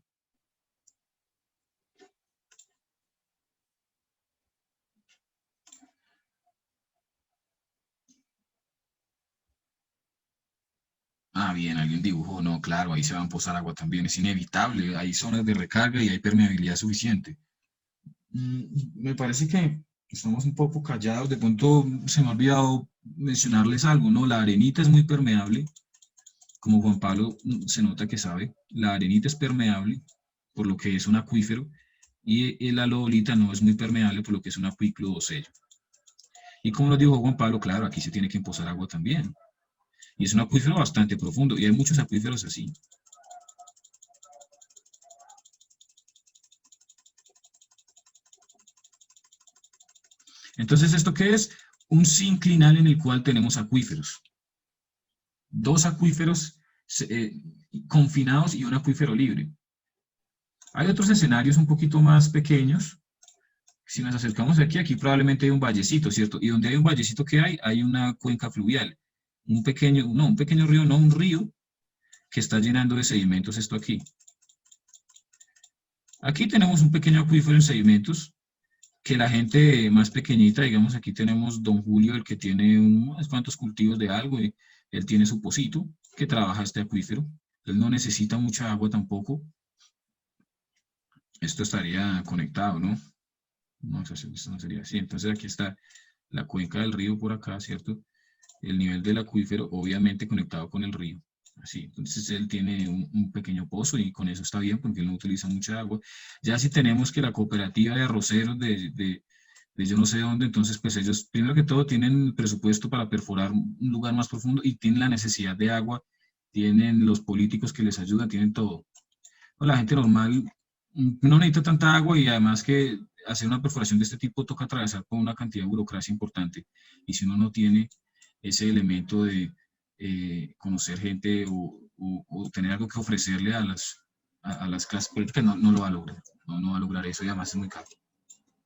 Ah, bien, alguien dibujó. No, claro, ahí se va a posar agua también. Es inevitable. Hay zonas de recarga y hay permeabilidad suficiente. Me parece que estamos un poco callados. De pronto se me ha olvidado mencionarles algo, ¿no? La arenita es muy permeable. Como Juan Pablo se nota que sabe. La arenita es permeable, por lo que es un acuífero. Y la lodolita no es muy permeable, por lo que es un acuículo o sello. Y como nos dijo Juan Pablo, claro, aquí se tiene que emposar agua también. Y es un acuífero bastante profundo. Y hay muchos acuíferos así. Entonces, ¿esto qué es? Un sinclinal en el cual tenemos acuíferos. Dos acuíferos confinados y un acuífero libre. Hay otros escenarios un poquito más pequeños. Si nos acercamos aquí probablemente hay un vallecito, ¿cierto? Y donde hay un vallecito, ¿qué hay? Hay una cuenca fluvial. Un pequeño río, no, un río que está llenando de sedimentos esto aquí. Aquí tenemos un pequeño acuífero en sedimentos que la gente más pequeñita, digamos, aquí tenemos don Julio, el que tiene unos cuantos cultivos de algo, y él tiene su pocito, que trabaja este acuífero. Él no necesita mucha agua tampoco. Esto estaría conectado, ¿no? No, esto no sería así. Entonces aquí está la cuenca del río por acá, ¿cierto? El nivel del acuífero, obviamente conectado con el río. Así, entonces él tiene un pequeño pozo y con eso está bien porque él no utiliza mucha agua. Ya si tenemos que la cooperativa de arroceros de yo no sé dónde, entonces pues ellos primero que todo tienen presupuesto para perforar un lugar más profundo y tienen la necesidad de agua, tienen los políticos que les ayudan, tienen todo. O la gente normal no necesita tanta agua y además que hacer una perforación de este tipo toca atravesar por una cantidad de burocracia importante. Y si uno no tiene ese elemento de conocer gente o tener algo que ofrecerle a las clases políticas, no lo va a lograr. No va a lograr eso y además es muy caro.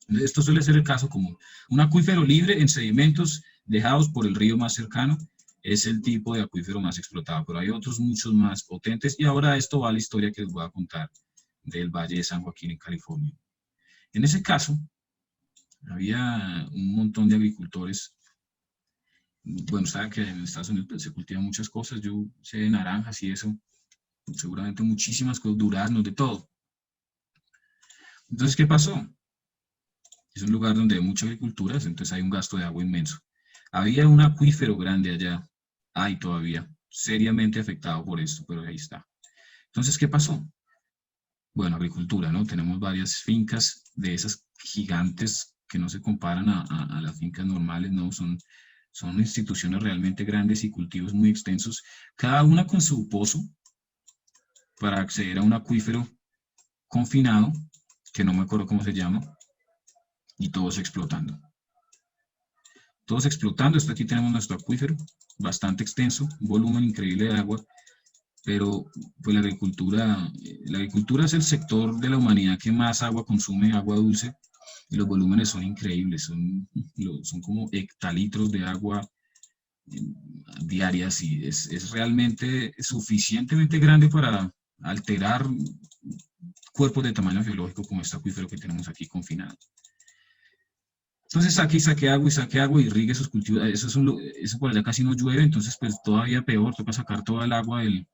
Esto suele ser el caso común. Un acuífero libre en sedimentos dejados por el río más cercano es el tipo de acuífero más explotado, pero hay otros muchos más potentes y ahora esto va a la historia que les voy a contar del Valle de San Joaquín en California. En ese caso, había un montón de agricultores. Bueno, saben que en Estados Unidos se cultivan muchas cosas, yo sé de naranjas y eso, seguramente muchísimas cosas, duraznos, de todo. Entonces, ¿qué pasó? Es un lugar donde hay mucha agricultura, entonces hay un gasto de agua inmenso. Había un acuífero grande allá, hay todavía, seriamente afectado por esto, pero ahí está. Entonces, ¿qué pasó? Bueno, agricultura, ¿no? Tenemos varias fincas de esas gigantes que no se comparan a las fincas normales, ¿no? Son instituciones realmente grandes y cultivos muy extensos, cada una con su pozo para acceder a un acuífero confinado, que no me acuerdo cómo se llama, y todos explotando. Todos explotando, esto aquí tenemos nuestro acuífero, bastante extenso, un volumen increíble de agua, pero pues la agricultura es el sector de la humanidad que más agua consume, agua dulce, y los volúmenes son increíbles, son como hectalitros de agua diarias y es realmente suficientemente grande para alterar cuerpos de tamaño geológico como este acuífero que tenemos aquí confinado. Entonces saque y saque agua y saque agua y irrigue esos cultivos. Eso por allá casi no llueve, entonces pues todavía peor, toca sacar toda el agua del,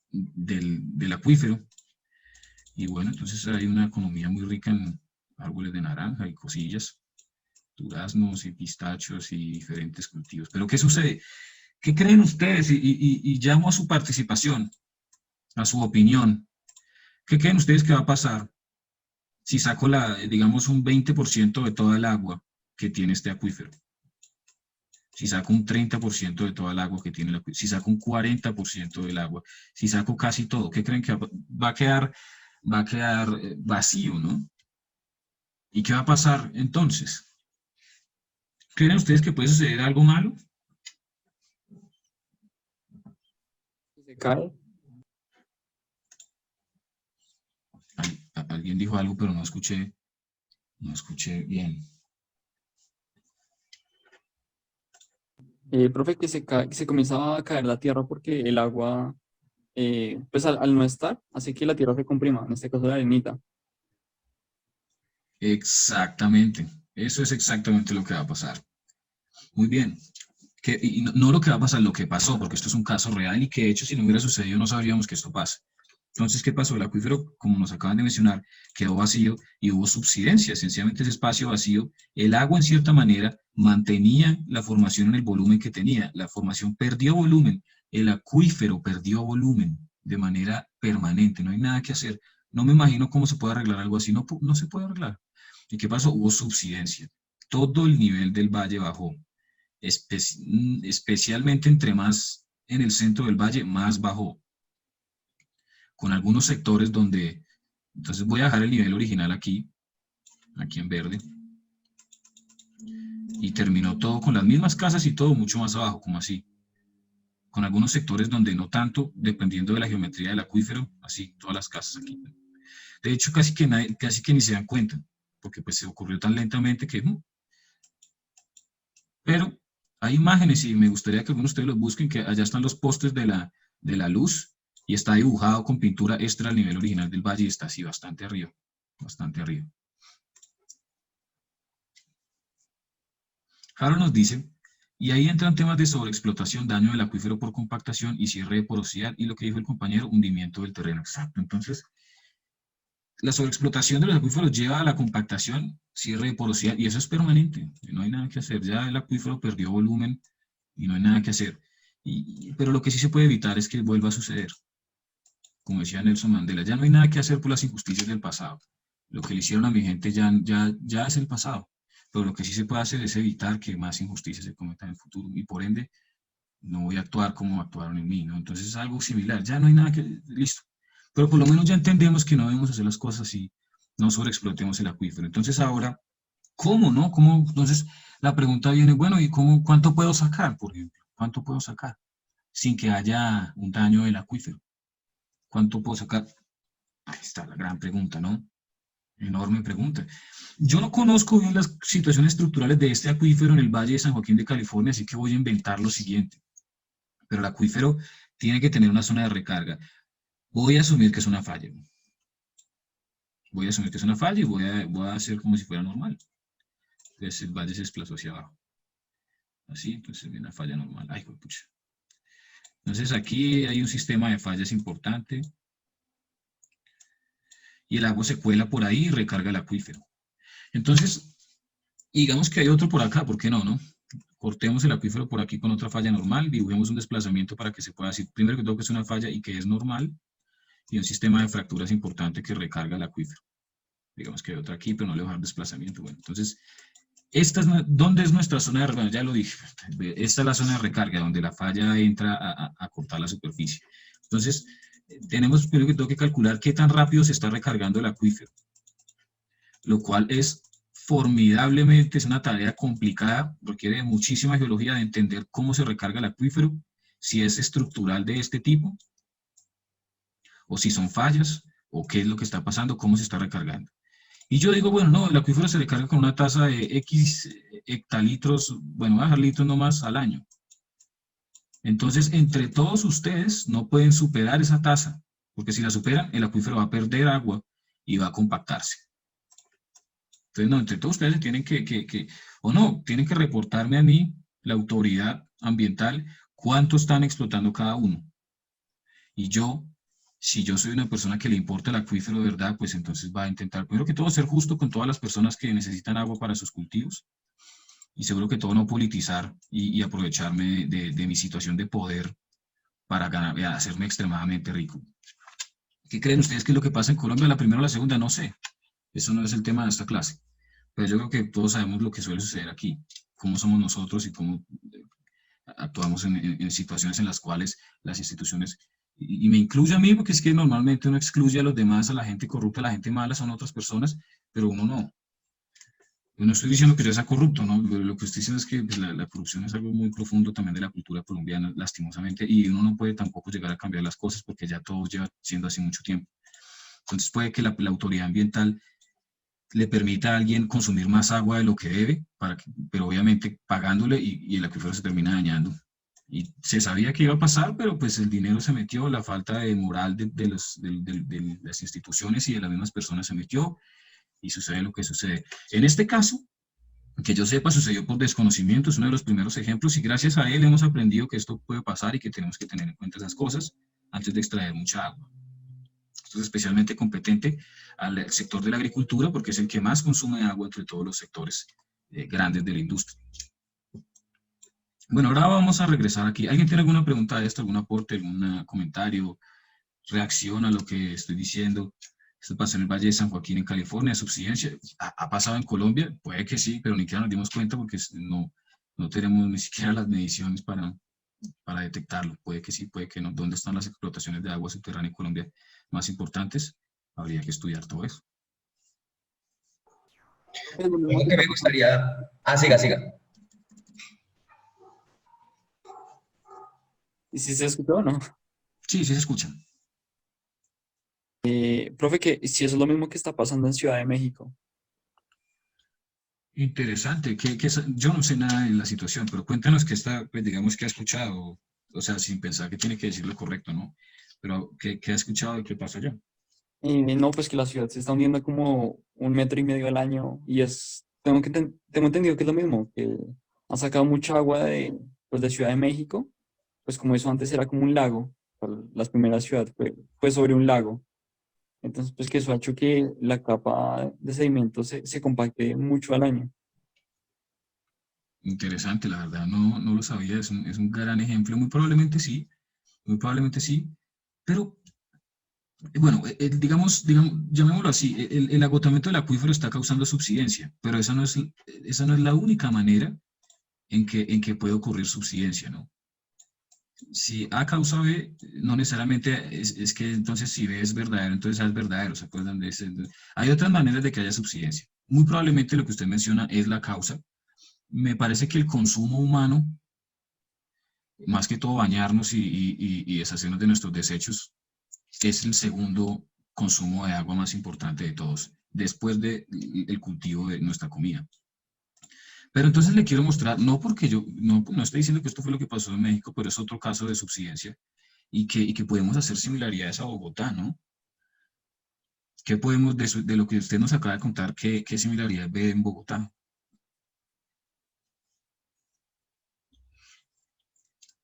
del acuífero. Y bueno, entonces hay una economía muy rica en árboles de naranja y cosillas, duraznos y pistachos y diferentes cultivos. Pero ¿qué sucede? ¿Qué creen ustedes? Y llamo a su participación, a su opinión. ¿Qué creen ustedes que va a pasar si saco, digamos, un 20% de toda el agua que tiene este acuífero? Si saco un 30% de toda el agua que tiene el acuífero, si saco un 40% del agua, si saco casi todo, ¿qué creen que va a quedar? Va a quedar vacío, ¿no? ¿Y qué va a pasar entonces? ¿Creen ustedes que puede suceder algo malo? Se cae. Alguien dijo algo, pero no escuché bien. Profe, que se comenzaba a caer la tierra porque el agua, pues al no estar, hace que la tierra se comprima, en este caso la arenita. Exactamente. Eso es exactamente lo que va a pasar. Muy bien. Y no lo que va a pasar, lo que pasó, porque esto es un caso real y que de hecho si no hubiera sucedido no sabríamos que esto pasa. Entonces, ¿qué pasó? El acuífero, como nos acaban de mencionar, quedó vacío y hubo subsidencia. Esencialmente ese espacio vacío, el agua en cierta manera mantenía la formación en el volumen que tenía. La formación perdió volumen, el acuífero perdió volumen de manera permanente. No hay nada que hacer. No me imagino cómo se puede arreglar algo así. No se puede arreglar. ¿Y qué pasó? Hubo subsidencia. Todo el nivel del valle bajó. Especialmente entre más en el centro del valle, más bajó, con algunos sectores donde, entonces voy a dejar el nivel original aquí en verde, y terminó todo con las mismas casas y todo mucho más abajo, como así, con algunos sectores donde no tanto, dependiendo de la geometría del acuífero, así, todas las casas aquí. De hecho, casi que ni se dan cuenta, porque pues se ocurrió tan lentamente que, pero hay imágenes y me gustaría que algunos de ustedes los busquen, que allá están los postes de la luz y está dibujado con pintura extra al nivel original del valle y está así bastante arriba, bastante arriba. Harold nos dice, y ahí entran temas de sobreexplotación, daño del acuífero por compactación y cierre de porosidad, y lo que dijo el compañero, hundimiento del terreno. Exacto, entonces, la sobreexplotación de los acuíferos lleva a la compactación, cierre de porosidad, y eso es permanente, no hay nada que hacer, ya el acuífero perdió volumen y no hay nada que hacer. Pero lo que sí se puede evitar es que vuelva a suceder. Como decía Nelson Mandela, ya no hay nada que hacer por las injusticias del pasado. Lo que le hicieron a mi gente ya es el pasado. Pero lo que sí se puede hacer es evitar que más injusticias se cometan en el futuro. Y por ende, no voy a actuar como actuaron en mí, ¿no? Entonces es algo similar. Ya no hay nada que... Listo. pero por lo menos ya entendemos que no debemos hacer las cosas y no sobreexplotemos el acuífero. Entonces ahora, ¿cómo, no? ¿Cómo? Entonces la pregunta viene, bueno, ¿y cómo, cuánto puedo sacar, por ejemplo? ¿Cuánto puedo sacar sin que haya un daño del acuífero? ¿Cuánto puedo sacar? Ahí está la gran pregunta, ¿no? Enorme pregunta. Yo no conozco bien las situaciones estructurales de este acuífero en el Valle de San Joaquín de California, así que voy a inventar lo siguiente. Pero el acuífero tiene que tener una zona de recarga. Voy a asumir que es una falla. Voy a asumir que es una falla y voy a hacer como si fuera normal. Entonces el valle se desplazó hacia abajo. Así, entonces viene una falla normal. Ay, pucha. Entonces aquí hay un sistema de fallas importante y el agua se cuela por ahí y recarga el acuífero. Entonces, digamos que hay otro por acá, ¿por qué no, no? Cortemos el acuífero por aquí con otra falla normal, dibujemos un desplazamiento para que se pueda decir, primero que todo, que es una falla y que es normal, y un sistema de fracturas importante que recarga el acuífero. Digamos que hay otra aquí, pero no le va a dar desplazamiento. Bueno, entonces, ¿dónde es nuestra zona de recarga? Ya lo dije, esta es la zona de recarga, donde la falla entra a cortar la superficie. Entonces, tenemos primero que todo que calcular qué tan rápido se está recargando el acuífero, lo cual es formidablemente, es una tarea complicada, requiere muchísima geología de entender cómo se recarga el acuífero, si es estructural de este tipo, o si son fallas, o qué es lo que está pasando, cómo se está recargando. Y yo digo, bueno, no, el acuífero se recarga con una tasa de X hectalitros, bueno, voy a dejar litros nomás al año. Entonces, entre todos ustedes no pueden superar esa tasa, porque si la superan, el acuífero va a perder agua y va a compactarse. Entonces, no, entre todos ustedes tienen o no, tienen que reportarme a mí, la autoridad ambiental, cuánto están explotando cada uno. Y yo, si yo soy una persona que le importa el acuífero de verdad, pues entonces va a intentar, primero que todo, ser justo con todas las personas que necesitan agua para sus cultivos. Y seguro que todo no politizar y aprovecharme de mi situación de poder para ganar, hacerme extremadamente rico. ¿Qué creen ustedes que es lo que pasa en Colombia? ¿La primera o la segunda? No sé. Eso no es el tema de esta clase. Pero yo creo que todos sabemos lo que suele suceder aquí, cómo somos nosotros y cómo actuamos en situaciones en las cuales las instituciones, y me incluye a mí, porque es que normalmente uno excluye a los demás, a la gente corrupta, a la gente mala, son otras personas, pero uno no. Yo no estoy diciendo que yo sea corrupto, ¿no? Lo que estoy diciendo es que pues, la corrupción es algo muy profundo también de la cultura colombiana, lastimosamente, y uno no puede tampoco llegar a cambiar las cosas porque ya todo lleva siendo así mucho tiempo. Entonces puede que la autoridad ambiental le permita a alguien consumir más agua de lo que debe, pero obviamente pagándole y el acuífero se termina dañando. Y se sabía que iba a pasar, pero pues el dinero se metió, la falta de moral de las instituciones y de las mismas personas se metió y sucede lo que sucede. En este caso, que yo sepa, sucedió por desconocimiento, es uno de los primeros ejemplos y gracias a él hemos aprendido que esto puede pasar y que tenemos que tener en cuenta esas cosas antes de extraer mucha agua. Esto es especialmente competente al sector de la agricultura porque es el que más consume agua entre todos los sectores grandes de la industria. Bueno, ahora vamos a regresar aquí. ¿Alguien tiene alguna pregunta de esto, algún aporte, algún comentario, reacción a lo que estoy diciendo? Esto pasó en el Valle de San Joaquín, en California, subsidencia. ¿Ha pasado en Colombia? Puede que sí, pero ni siquiera nos dimos cuenta porque no tenemos ni siquiera las mediciones para detectarlo. Puede que sí, puede que no. ¿Dónde están las explotaciones de agua subterránea en Colombia más importantes? Habría que estudiar todo eso. Pues, lo mismo Algo que que está me pasando. gustaría... Ah, siga, siga. ¿Y si se escuchó o no? Sí, sí se escucha. Profe, que si eso es lo mismo que está pasando en Ciudad de México. Interesante. Yo no sé nada de la situación, pero cuéntanos qué está, pues digamos que ha escuchado, o sea, sin pensar que tiene que decir lo correcto, ¿no? Pero ¿qué ha escuchado y qué pasa allá? No, pues que la ciudad se está hundiendo como 1,5 metros al año y tengo entendido que es lo mismo, que han sacado mucha agua pues de Ciudad de México, pues como eso antes era como un lago, las primeras ciudades fue sobre un lago. Entonces, pues que eso ha hecho que la capa de sedimento se compacte mucho al año. Interesante, la verdad, no lo sabía, es un gran ejemplo, muy probablemente sí, pero bueno, digamos, llamémoslo así, el agotamiento del acuífero está causando subsidencia, pero esa no es la única manera en que puede ocurrir subsidencia, ¿no? Si A causa B, no necesariamente es que entonces si B es verdadero, entonces A es verdadero. ¿Se acuerdan de ese? Hay otras maneras de que haya subsidencia. Muy probablemente lo que usted menciona es la causa. Me parece que el consumo humano, más que todo bañarnos y deshacernos de nuestros desechos, es el segundo consumo de agua más importante de todos, después del cultivo de nuestra comida. Pero entonces le quiero mostrar, no porque yo, no estoy diciendo que esto fue lo que pasó en México, pero es otro caso de subsidencia y que podemos hacer similaridades a Bogotá, ¿no? ¿Qué podemos, de lo que usted nos acaba de contar, qué similaridades ve en Bogotá?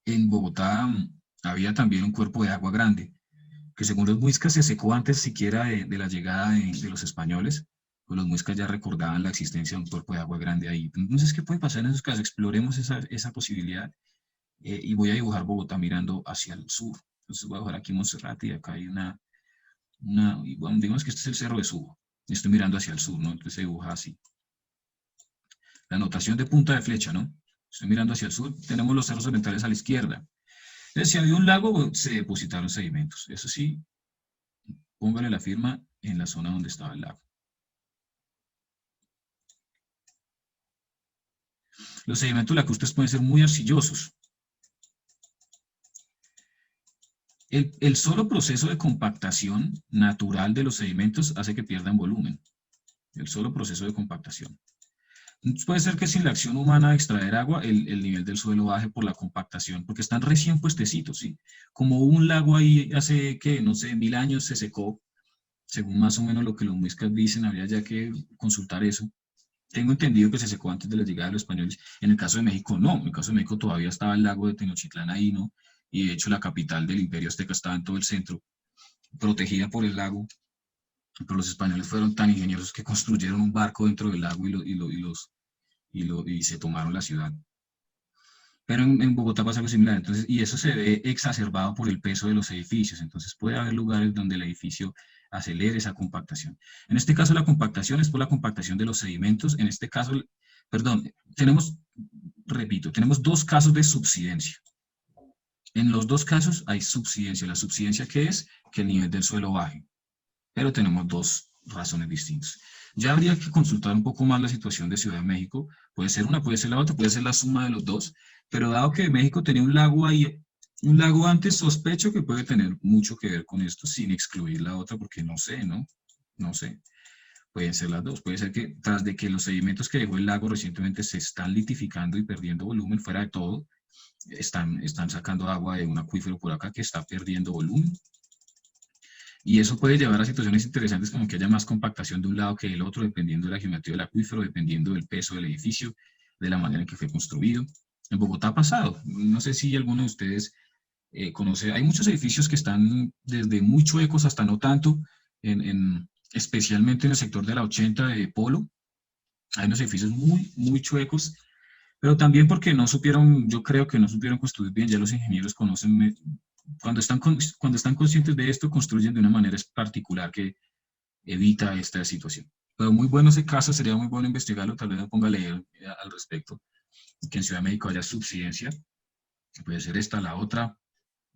En Bogotá había también un cuerpo de agua grande, que según los muiscas se secó antes siquiera de la llegada de los españoles, pues los muiscas ya recordaban la existencia de un cuerpo de agua grande ahí. Entonces, ¿qué puede pasar en esos casos? Exploremos esa posibilidad y voy a dibujar Bogotá mirando hacia el sur. Entonces voy a dibujar aquí Monserrate y acá hay y bueno, digamos que este es el Cerro de Subo. Estoy mirando hacia el sur, ¿no? Entonces se dibuja así. La notación de punta de flecha, ¿no? Estoy mirando hacia el sur, tenemos los cerros orientales a la izquierda. Entonces, si había un lago, se depositaron sedimentos. Eso sí, póngale la firma en la zona donde estaba el lago. Los sedimentos lacustres pueden ser muy arcillosos. El solo proceso de compactación natural de los sedimentos hace que pierdan volumen. El solo proceso de compactación. Puede ser que sin la acción humana de extraer agua, el nivel del suelo baje por la compactación, porque están recién puestecitos, ¿sí? Como un lago ahí hace, que no sé, 1000 años se secó, según más o menos lo que los muiscas dicen, habría ya que consultar eso. Tengo entendido que se secó antes de la llegada de los españoles. En el caso de México, no. En el caso de México todavía estaba el lago de Tenochtitlán ahí, ¿no? Y de hecho la capital del Imperio Azteca estaba en todo el centro, protegida por el lago. Pero los españoles fueron tan ingeniosos que construyeron un barco dentro del lago y se tomaron la ciudad. Pero en Bogotá pasa algo similar, entonces, y eso se ve exacerbado por el peso de los edificios, entonces puede haber lugares donde el edificio acelere esa compactación. En este caso la compactación es por la compactación de los sedimentos, en este caso, perdón, repito, tenemos dos casos de subsidencia. En los dos casos hay subsidencia. ¿La subsidencia qué es? Que el nivel del suelo baje, pero tenemos dos razones distintas. Ya habría que consultar un poco más la situación de Ciudad de México. Puede ser una, puede ser la otra, puede ser la suma de los dos. Pero dado que México tenía un lago ahí, un lago antes, sospecho que puede tener mucho que ver con esto, sin excluir la otra, porque no sé, ¿no? No sé. Pueden ser las dos. Puede ser que tras de que los sedimentos que dejó el lago recientemente se están litificando y perdiendo volumen, fuera de todo, están sacando agua de un acuífero por acá que está perdiendo volumen. Y eso puede llevar a situaciones interesantes como que haya más compactación de un lado que del otro, dependiendo de la geometría del acuífero, dependiendo del peso del edificio, de la manera en que fue construido. En Bogotá ha pasado. No sé si alguno de ustedes conoce. Hay muchos edificios que están desde muy chuecos hasta no tanto, especialmente en el sector de la 80 de Polo. Hay unos edificios muy, muy chuecos, pero también porque no supieron, yo creo que no supieron construir bien. Ya los ingenieros conocen cuando están conscientes de esto, construyen de una manera particular que evita esta situación. Pero muy bueno ese caso, sería muy bueno investigarlo, tal vez me ponga a leer al respecto, que en Ciudad de México haya subsidencia, puede ser esta la otra,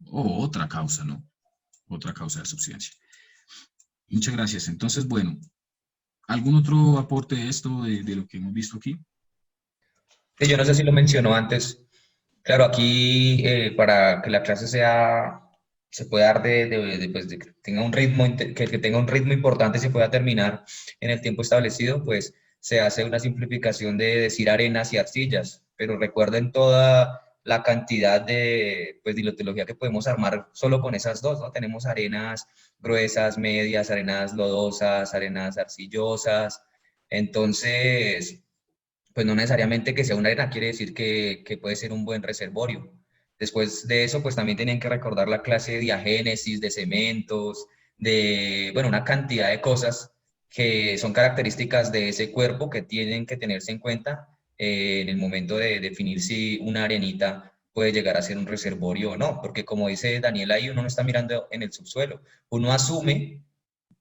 o otra causa, ¿no? Otra causa de subsidencia. Muchas gracias. Entonces, bueno, ¿algún otro aporte de esto, de lo que hemos visto aquí? Sí, yo no sé si lo mencionó antes. Claro, aquí para que la clase se pueda dar pues, de que tenga un ritmo, que tenga un ritmo importante y se pueda terminar en el tiempo establecido, pues se hace una simplificación de decir arenas y arcillas. Pero recuerden toda la cantidad de pues, dilotología que podemos armar solo con esas dos, ¿no? Tenemos arenas gruesas, medias, arenas lodosas, arenas arcillosas. Entonces, pues no necesariamente que sea una arena quiere decir que puede ser un buen reservorio. Después de eso, pues también tenían que recordar la clase de diagénesis, de cementos, de, bueno, una cantidad de cosas que son características de ese cuerpo que tienen que tenerse en cuenta en el momento de definir si una arenita puede llegar a ser un reservorio o no, porque como dice Daniel ahí, uno no está mirando en el subsuelo, uno asume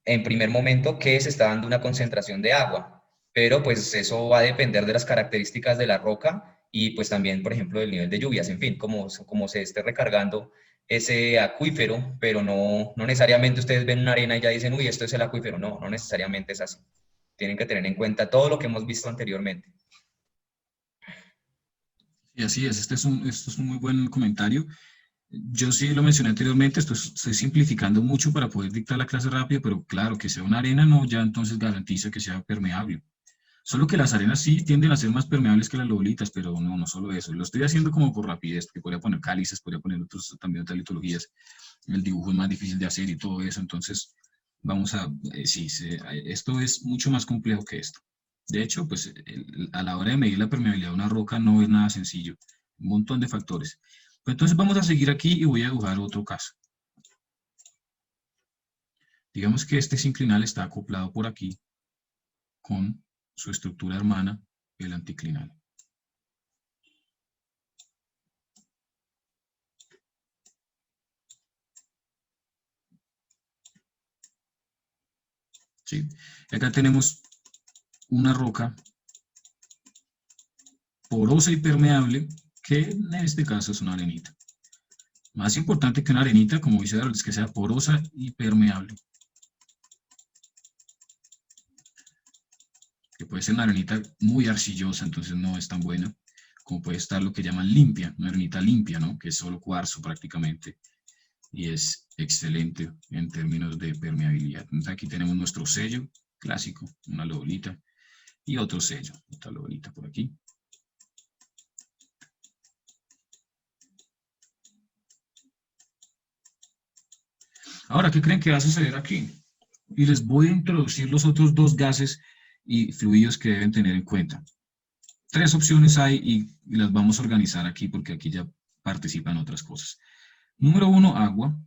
en primer momento que se está dando una concentración de agua, pero pues eso va a depender de las características de la roca y pues también, por ejemplo, del nivel de lluvias, en fin, como se esté recargando ese acuífero, pero no necesariamente ustedes ven una arena y ya dicen, uy, esto es el acuífero. No necesariamente es así. Tienen que tener en cuenta todo lo que hemos visto anteriormente. Y así es, esto es un muy buen comentario. Yo sí lo mencioné anteriormente, estoy simplificando mucho para poder dictar la clase rápido, pero claro, que sea una arena no, ya entonces garantiza que sea permeable. Solo que las arenas sí tienden a ser más permeables que las lobolitas, pero no solo eso. Lo estoy haciendo como por rapidez, porque podría poner cálices, podría poner también otras litologías. El dibujo es más difícil de hacer y todo eso, entonces vamos a, esto es mucho más complejo que esto. De hecho, pues a la hora de medir la permeabilidad de una roca no es nada sencillo, un montón de factores. Pues entonces vamos a seguir aquí y voy a dibujar otro caso. Digamos que este sinclinal está acoplado por aquí con su estructura hermana, el anticlinal. ¿Sí? Acá tenemos una roca porosa y permeable, que en este caso es una arenita. Más importante que una arenita, como dice Harold, es que sea porosa y permeable. Que puede ser una arenita muy arcillosa, entonces no es tan buena, como puede estar lo que llaman limpia, una arenita limpia, ¿no? Que es solo cuarzo prácticamente, y es excelente en términos de permeabilidad. Entonces aquí tenemos nuestro sello clásico, una lobolita, y otro sello, otra lobolita por aquí. Ahora, ¿qué creen que va a suceder aquí? Y les voy a introducir los otros dos gases y fluidos que deben tener en cuenta. Tres opciones hay y las vamos a organizar aquí porque aquí ya participan otras cosas. Número 1, agua.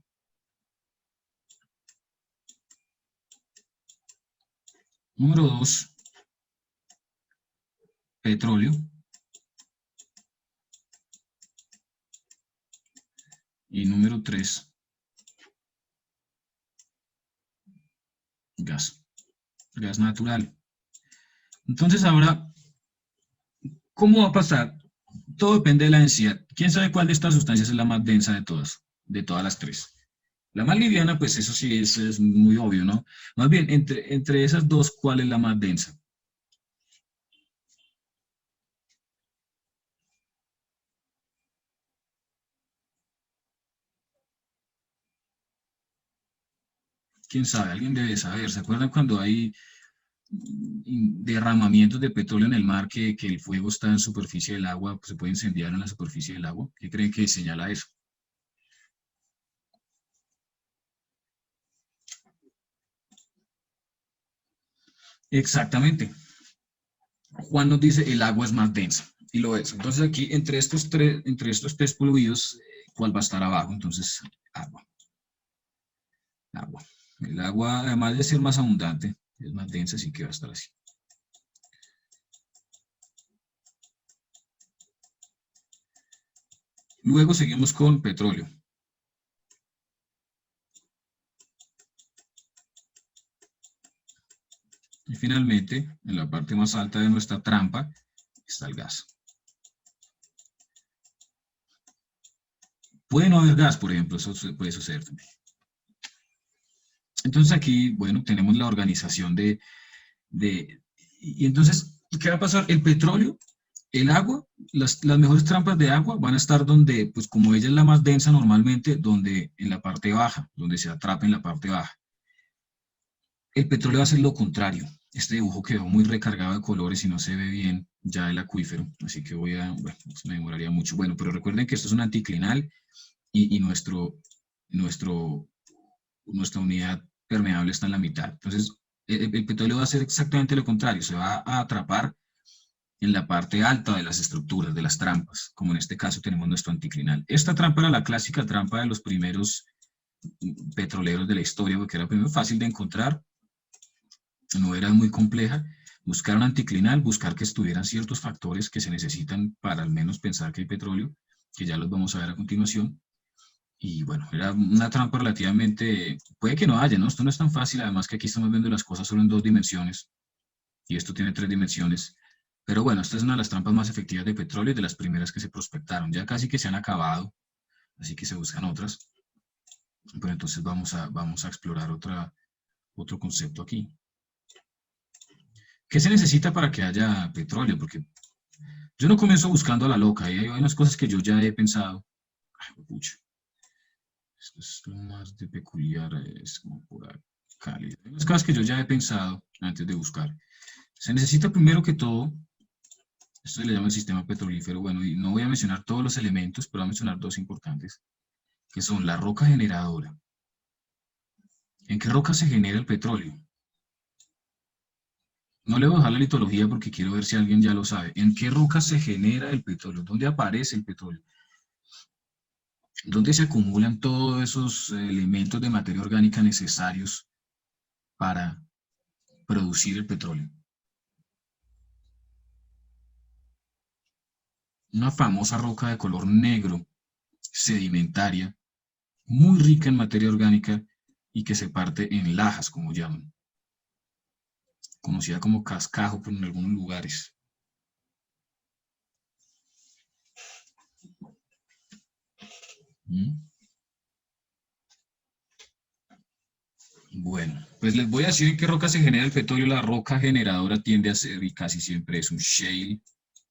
Número 2, petróleo. Y número 3, gas natural. Entonces ahora, ¿cómo va a pasar? Todo depende de la densidad. ¿Quién sabe cuál de estas sustancias es la más densa de todas las tres? La más liviana, pues eso sí es muy obvio, ¿no? Más bien, entre esas dos, ¿cuál es la más densa? ¿Quién sabe? Alguien debe saber. ¿Se acuerdan cuando hay derramamientos de petróleo en el mar que el fuego está en superficie del agua, pues se puede incendiar en la superficie del agua? ¿Qué creen que señala eso? Exactamente. Juan nos dice el agua es más densa, y lo es. Entonces aquí, entre estos tres fluidos, ¿cuál va a estar abajo? Entonces, agua. Agua. El agua, además de ser más abundante, es más densa, así que va a estar así. Luego seguimos con petróleo. Y finalmente, en la parte más alta de nuestra trampa, está el gas. Puede no haber gas, por ejemplo, eso puede suceder también. Entonces aquí, bueno, tenemos la organización y entonces, ¿qué va a pasar? El petróleo, el agua, las mejores trampas de agua van a estar donde, pues como ella es la más densa normalmente, donde en la parte baja, donde se atrapa en la parte baja. El petróleo va a ser lo contrario. Este dibujo quedó muy recargado de colores y no se ve bien ya el acuífero, así que bueno, me demoraría mucho. Bueno, pero recuerden que esto es un anticlinal y nuestra unidad permeable está en la mitad. Entonces, el petróleo va a hacer exactamente lo contrario, se va a atrapar en la parte alta de las estructuras, de las trampas, como en este caso tenemos nuestro anticlinal. Esta trampa era la clásica trampa de los primeros petroleros de la historia, porque era primero fácil de encontrar, no era muy compleja. Buscar un anticlinal, buscar que estuvieran ciertos factores que se necesitan para al menos pensar que hay petróleo, que ya los vamos a ver a continuación. Y bueno, era una trampa relativamente, puede que no haya, ¿no? Esto no es tan fácil, además que aquí estamos viendo las cosas solo en 2 dimensiones, y esto tiene 3 dimensiones. Pero bueno, esta es una de las trampas más efectivas de petróleo y de las primeras que se prospectaron. Ya casi que se han acabado, así que se buscan otras. Pero entonces vamos a explorar otro concepto aquí. ¿Qué se necesita para que haya petróleo? Porque yo no comienzo buscando a la loca, y hay unas cosas que yo ya he pensado. Ay, pucha. Esto es lo más de peculiar, es como por acá. Hay unas cosas que yo ya he pensado antes de buscar. Se necesita primero que todo, esto se le llama el sistema petrolífero, bueno, y no voy a mencionar todos los elementos, pero voy a mencionar dos importantes, que son la roca generadora. ¿En qué roca se genera el petróleo? No le voy a dejar la litología porque quiero ver si alguien ya lo sabe. ¿En qué roca se genera el petróleo? ¿Dónde aparece el petróleo? ¿Dónde se acumulan todos esos elementos de materia orgánica necesarios para producir el petróleo? Una famosa roca de color negro, sedimentaria, muy rica en materia orgánica y que se parte en lajas, como llaman, conocida como cascajo en algunos lugares. Bueno, pues les voy a decir en qué roca se genera el petróleo. La roca generadora tiende a ser, y casi siempre es un shale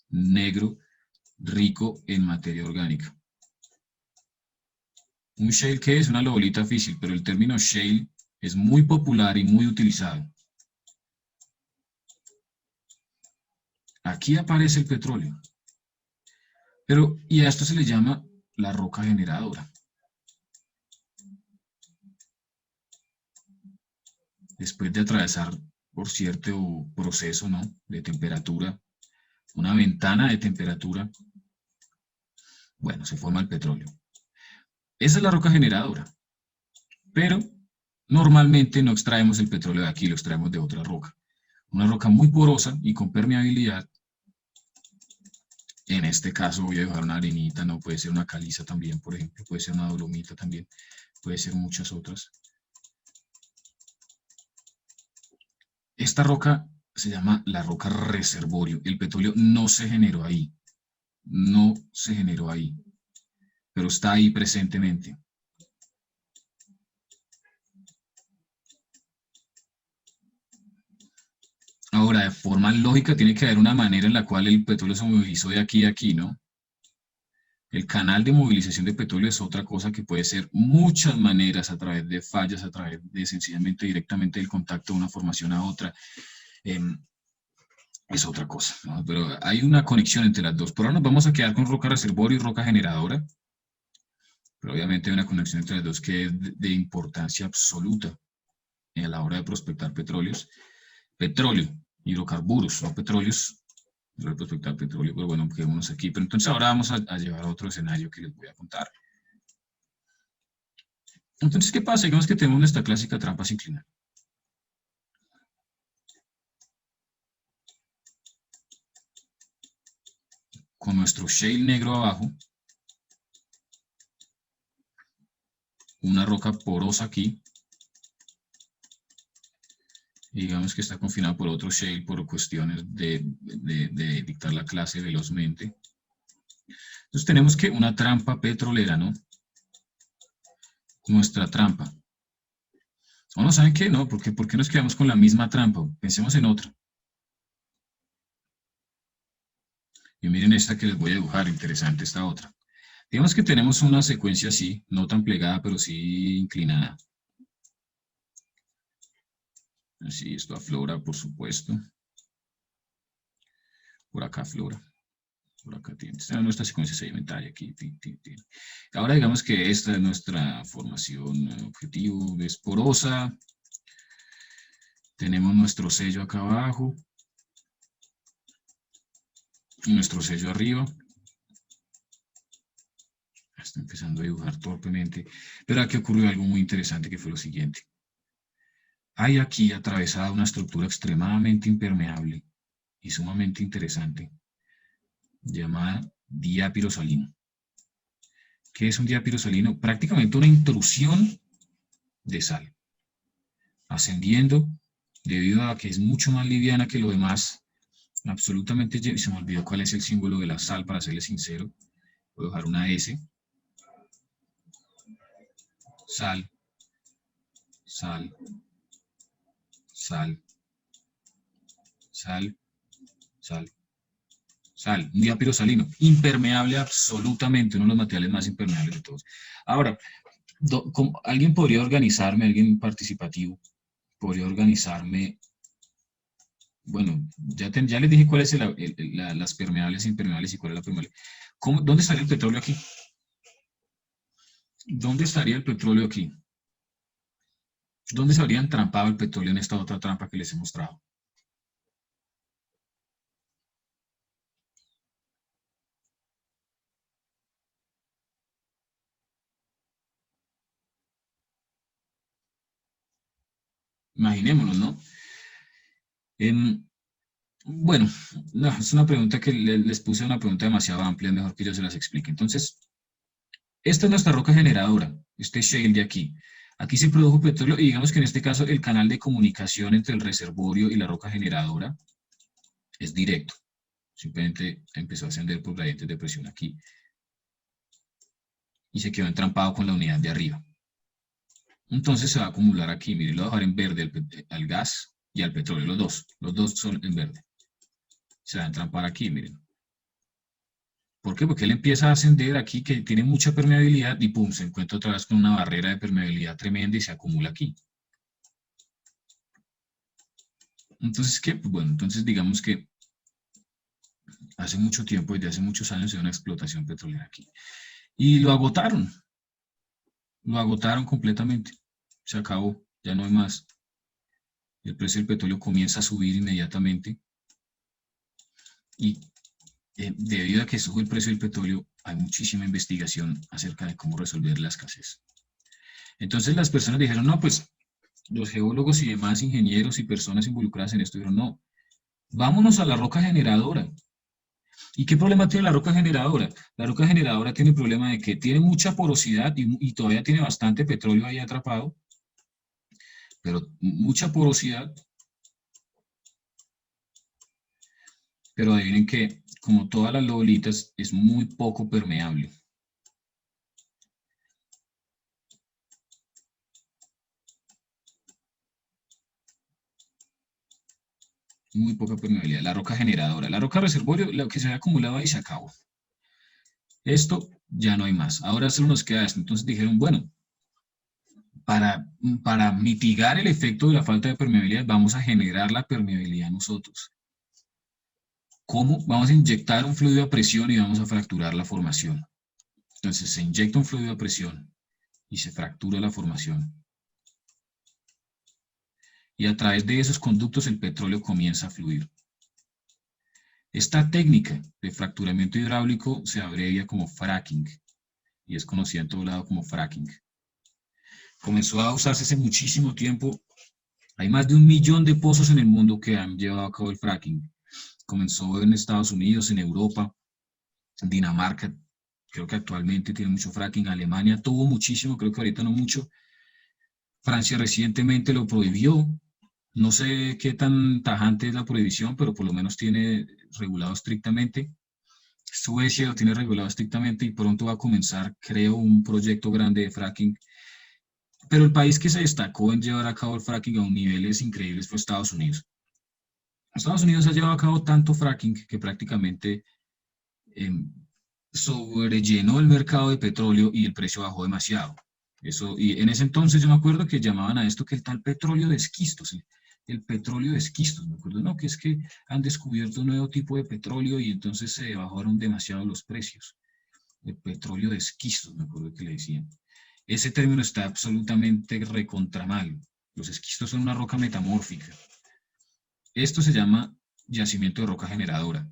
negro, rico en materia orgánica. Un shale, ¿qué es? Una lobolita físil, pero el término shale es muy popular y muy utilizado. Aquí aparece el petróleo. Pero, y a esto se le llama la roca generadora. Después de atravesar por cierto proceso, ¿no?, de temperatura, una ventana de temperatura, bueno, se forma el petróleo. Esa es la roca generadora. Pero normalmente no extraemos el petróleo de aquí, lo extraemos de otra roca. Una roca muy porosa y con permeabilidad. En este caso voy a dejar una arenita, no puede ser una caliza también, por ejemplo, puede ser una dolomita también, puede ser muchas otras. Esta roca se llama la roca reservorio. El petróleo no se generó ahí, no se generó ahí, pero está ahí presentemente. Ahora, de forma lógica, tiene que haber una manera en la cual el petróleo se movilizó de aquí a aquí, ¿no? El canal de movilización de petróleo es otra cosa que puede ser muchas maneras, a través de fallas, a través de sencillamente directamente del contacto de una formación a otra. Es otra cosa, ¿no? Pero hay una conexión entre las dos. Por ahora nos vamos a quedar con roca reservorio y roca generadora, pero obviamente hay una conexión entre las dos que es de importancia absoluta a la hora de prospectar petróleos. Petróleo, hidrocarburos, no petróleos, no prospectar petróleo, pero bueno, quedémonos aquí. Pero entonces ahora vamos a llevar a otro escenario que les voy a contar. Entonces, ¿qué pasa? Digamos que tenemos nuestra clásica trampa sinclinal. Con nuestro shale negro abajo, una roca porosa aquí, y digamos que está confinado por otro shale por cuestiones de dictar la clase velozmente. Entonces tenemos que una trampa petrolera, ¿no? Nuestra trampa. ¿O no saben qué? No, ¿por qué nos quedamos con la misma trampa? Pensemos en otra. Y miren esta que les voy a dibujar, interesante esta otra. Digamos que tenemos una secuencia así, no tan plegada, pero sí inclinada. Así, esto aflora, por supuesto. Por acá aflora. Por acá tiene. Esta es nuestra secuencia sedimentaria aquí. Ahora digamos que esta es nuestra formación objetivo, es porosa. Tenemos nuestro sello acá abajo. Y nuestro sello arriba. Está empezando a dibujar torpemente. Pero aquí ocurrió algo muy interesante que fue lo siguiente. Hay aquí atravesada una estructura extremadamente impermeable y sumamente interesante, llamada diapirosalino. ¿Qué es un diapirosalino? Prácticamente una intrusión de sal, ascendiendo debido a que es mucho más liviana que lo demás, absolutamente lleno. Se me olvidó cuál es el símbolo de la sal, para serle sincero. Voy a dejar una S. Sal, sal, sal, sal, sal, sal. Un diápido salino. Impermeable absolutamente, uno de los materiales más impermeables de todos. Ahora, alguien podría organizarme, alguien participativo, podría organizarme. Bueno, ya les dije cuáles son las permeables, impermeables y cuál es la permeable. ¿Dónde estaría el petróleo aquí? ¿Dónde estaría el petróleo aquí? ¿Dónde se habría entrampado el petróleo en esta otra trampa que les he mostrado? Imaginémonos, ¿no? Bueno, no, es una pregunta que les puse una pregunta demasiado amplia, es mejor que yo se las explique. Entonces, esta es nuestra roca generadora, este shale de aquí. Aquí se produjo petróleo y digamos que en este caso el canal de comunicación entre el reservorio y la roca generadora es directo. Simplemente empezó a ascender por gradientes de presión aquí y se quedó entrampado con la unidad de arriba. Entonces se va a acumular aquí, miren, lo voy a dejar en verde al gas y al petróleo, los dos son en verde. Se va a entrampar aquí, miren. ¿Por qué? Porque él empieza a ascender aquí, que tiene mucha permeabilidad, y pum, se encuentra otra vez con una barrera de permeabilidad tremenda y se acumula aquí. Entonces, ¿qué? Pues bueno, entonces digamos que hace mucho tiempo, desde hace muchos años, hay una explotación petrolera aquí. Y lo agotaron completamente. Se acabó, ya no hay más. El precio del petróleo comienza a subir inmediatamente. Y debido a que sube el precio del petróleo, hay muchísima investigación acerca de cómo resolver la escasez. Entonces las personas dijeron, no, pues los geólogos y demás ingenieros y personas involucradas en esto dijeron, no, vámonos a la roca generadora. ¿Y qué problema tiene la roca generadora? La roca generadora tiene el problema de que tiene mucha porosidad y todavía tiene bastante petróleo ahí atrapado, pero mucha porosidad. Pero adivinen que, como todas las lobolitas, es muy poco permeable. Muy poca permeabilidad. La roca generadora. La roca reservorio, lo que se había acumulado ahí se acabó. Esto ya no hay más. Ahora solo nos queda esto. Entonces dijeron, bueno, para mitigar el efecto de la falta de permeabilidad, vamos a generar la permeabilidad nosotros. ¿Cómo? Vamos a inyectar un fluido a presión y vamos a fracturar la formación. Entonces se inyecta un fluido a presión y se fractura la formación. Y a través de esos conductos el petróleo comienza a fluir. Esta técnica de fracturamiento hidráulico se abrevia como fracking y es conocida en todo lado como fracking. Comenzó a usarse hace muchísimo tiempo. Hay más de 1 millón de pozos en el mundo que han llevado a cabo el fracking. Comenzó en Estados Unidos, en Europa, en Dinamarca, creo que actualmente tiene mucho fracking. Alemania tuvo muchísimo, creo que ahorita no mucho. Francia recientemente lo prohibió. No sé qué tan tajante es la prohibición, pero por lo menos tiene regulado estrictamente. Suecia lo tiene regulado estrictamente y pronto va a comenzar, creo, un proyecto grande de fracking. Pero el país que se destacó en llevar a cabo el fracking a niveles increíbles fue Estados Unidos. Estados Unidos ha llevado a cabo tanto fracking que prácticamente sobrellenó el mercado de petróleo y el precio bajó demasiado. Y en ese entonces yo me acuerdo que llamaban a esto que el tal petróleo de esquistos, el petróleo de esquistos, me acuerdo, no, que es que han descubierto un nuevo tipo de petróleo y entonces se bajaron demasiado los precios. El petróleo de esquistos, me acuerdo que le decían. Ese término está absolutamente recontra mal. Los esquistos son una roca metamórfica. Esto se llama yacimiento de roca generadora,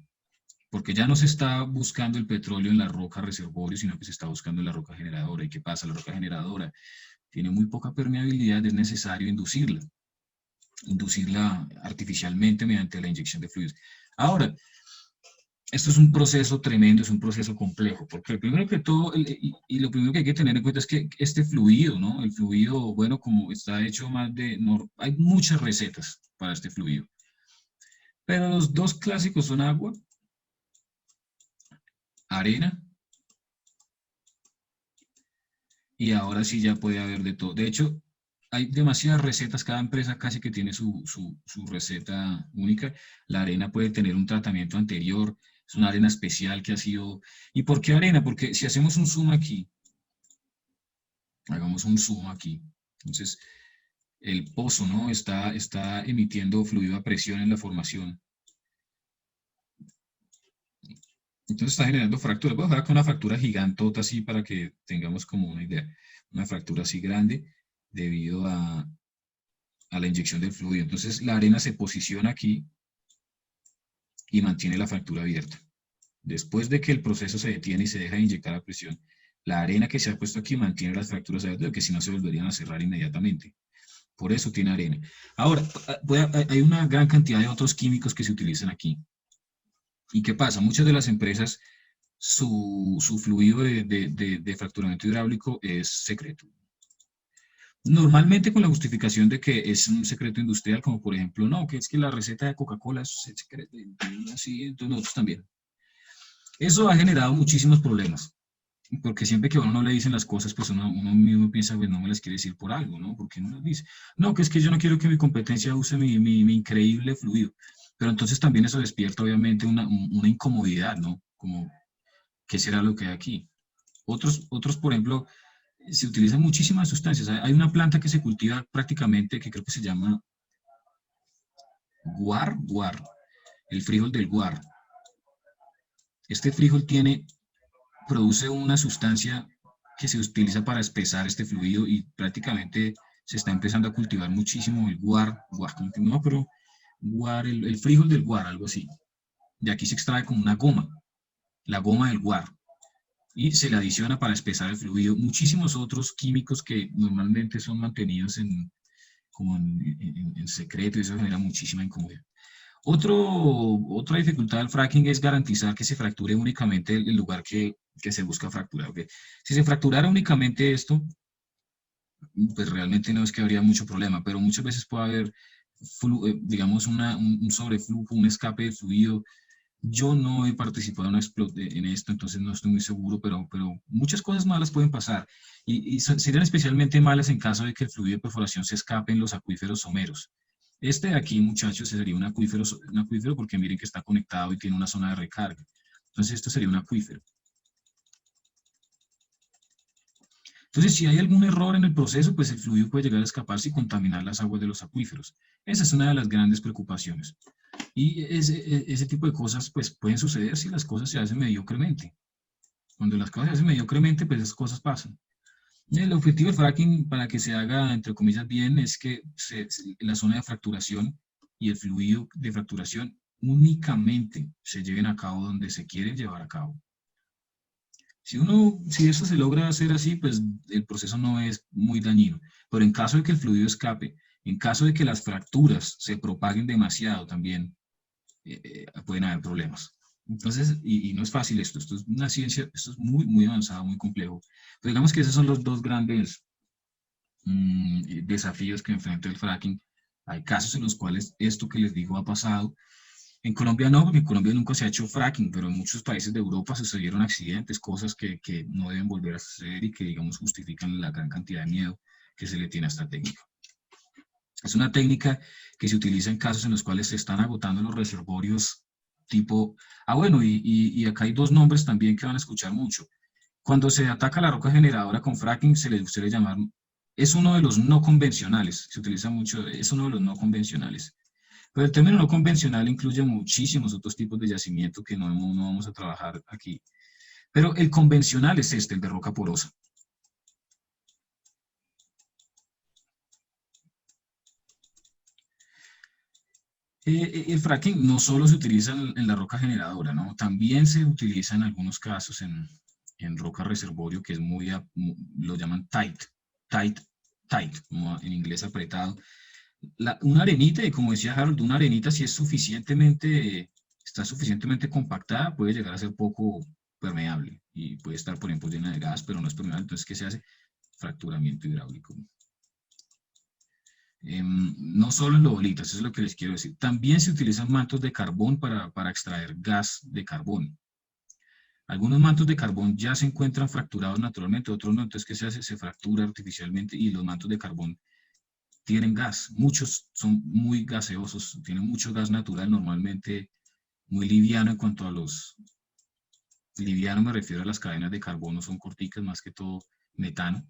porque ya no se está buscando el petróleo en la roca reservorio, sino que se está buscando en la roca generadora. ¿Y qué pasa? La roca generadora tiene muy poca permeabilidad, es necesario inducirla artificialmente mediante la inyección de fluidos. Ahora, esto es un proceso tremendo, es un proceso complejo, porque primero que todo, y lo primero que hay que tener en cuenta es que este fluido, ¿no? El fluido, bueno, como está hecho más de, no, hay muchas recetas para este fluido, Pero los dos clásicos son agua, arena, y ahora sí ya puede haber de todo. De hecho, hay demasiadas recetas, cada empresa casi que tiene su receta única. La arena puede tener un tratamiento anterior, es una arena especial que ha sido... ¿Y por qué arena? Porque si hacemos un zoom aquí, hagamos un zoom aquí, entonces el pozo, ¿no? Está emitiendo fluido a presión en la formación. Entonces está generando fracturas. Voy a dejar con una fractura gigantota así para que tengamos como una idea. Una fractura así grande debido a la inyección del fluido. Entonces la arena se posiciona aquí y mantiene la fractura abierta. Después de que el proceso se detiene y se deja de inyectar a presión, la arena que se ha puesto aquí mantiene las fracturas abiertas, que si no se volverían a cerrar inmediatamente. Por eso tiene arena. Ahora, hay una gran cantidad de otros químicos que se utilizan aquí. ¿Y qué pasa? Muchas de las empresas, su fluido de fracturamiento hidráulico es secreto. Normalmente con la justificación de que es un secreto industrial, como por ejemplo, no, que es que la receta de Coca-Cola es secreto, así, entonces nosotros también. Eso ha generado muchísimos problemas, porque siempre que a uno no le dicen las cosas, pues uno mismo piensa, pues no me las quiere decir por algo, ¿no? Porque uno dice, no, que es que yo no quiero que mi competencia use mi increíble fluido. Pero entonces también eso despierta obviamente una incomodidad, ¿no? Como, ¿qué será lo que hay aquí? Otros, por ejemplo, se utilizan muchísimas sustancias. Hay una planta que se cultiva prácticamente, que creo que se llama guar, el frijol del guar. Este frijol produce una sustancia que se utiliza para espesar este fluido y prácticamente se está empezando a cultivar muchísimo el guar, no, pero guar, el frijol del guar, algo así. De aquí se extrae como una goma, la goma del guar, y se le adiciona para espesar el fluido muchísimos otros químicos que normalmente son mantenidos en secreto, y eso genera muchísima incomodidad. Otra dificultad del fracking es garantizar que se fracture únicamente el lugar que se busca fracturar. ¿Okay? Si se fracturara únicamente esto, pues realmente no es que habría mucho problema, pero muchas veces puede haber, digamos, un sobreflujo, un escape de fluido. Yo no he participado en esto, entonces no estoy muy seguro, pero muchas cosas malas pueden pasar y serían especialmente malas en caso de que el fluido de perforación se escape en los acuíferos someros. Este de aquí, muchachos, sería un acuífero porque miren que está conectado y tiene una zona de recarga. Entonces esto sería un acuífero. Entonces, si hay algún error en el proceso, pues el fluido puede llegar a escaparse y contaminar las aguas de los acuíferos. Esa es una de las grandes preocupaciones. Y ese tipo de cosas pues, pueden suceder si las cosas se hacen mediocremente. Cuando las cosas se hacen mediocremente, pues esas cosas pasan. El objetivo del fracking, para que se haga, entre comillas, bien, es que la zona de fracturación y el fluido de fracturación únicamente se lleven a cabo donde se quieren llevar a cabo. Si eso se logra hacer así, pues el proceso no es muy dañino. Pero en caso de que el fluido escape, en caso de que las fracturas se propaguen demasiado también, pueden haber problemas. Entonces, y no es fácil esto es una ciencia, esto es muy, muy avanzado, muy complejo. Pero digamos que esos son los dos grandes desafíos que enfrenta el fracking. Hay casos en los cuales esto que les digo ha pasado. En Colombia no, porque en Colombia nunca se ha hecho fracking, pero en muchos países de Europa sucedieron accidentes, cosas que no deben volver a suceder y que, digamos, justifican la gran cantidad de miedo que se le tiene a esta técnica. Es una técnica que se utiliza en casos en los cuales se están agotando los reservorios tipo... Ah, bueno, y acá hay dos nombres también que van a escuchar mucho. Cuando se ataca la roca generadora con fracking, se le suele llamar... Es uno de los no convencionales, se utiliza mucho, es uno de los no convencionales. Pero el término no convencional incluye muchísimos otros tipos de yacimiento que no vamos a trabajar aquí. Pero el convencional es este, el de roca porosa. El fracking no solo se utiliza en la roca generadora, ¿no? También se utiliza en algunos casos en roca reservorio, que es lo llaman tight, como en inglés apretado. Una arenita, y como decía Harold, una arenita si está suficientemente compactada, puede llegar a ser poco permeable y puede estar, por ejemplo, llena de gas, pero no es permeable. Entonces, ¿qué se hace? Fracturamiento hidráulico. No solo en bolitas, eso es lo que les quiero decir. También se utilizan mantos de carbón para extraer gas de carbón. Algunos mantos de carbón ya se encuentran fracturados naturalmente, otros no. Entonces, ¿qué se hace? Se fractura artificialmente y los mantos de carbón tienen gas. Muchos son muy gaseosos, tienen mucho gas natural, normalmente muy liviano en cuanto a los... Liviano me refiero a las cadenas de carbono, son corticas, más que todo metano.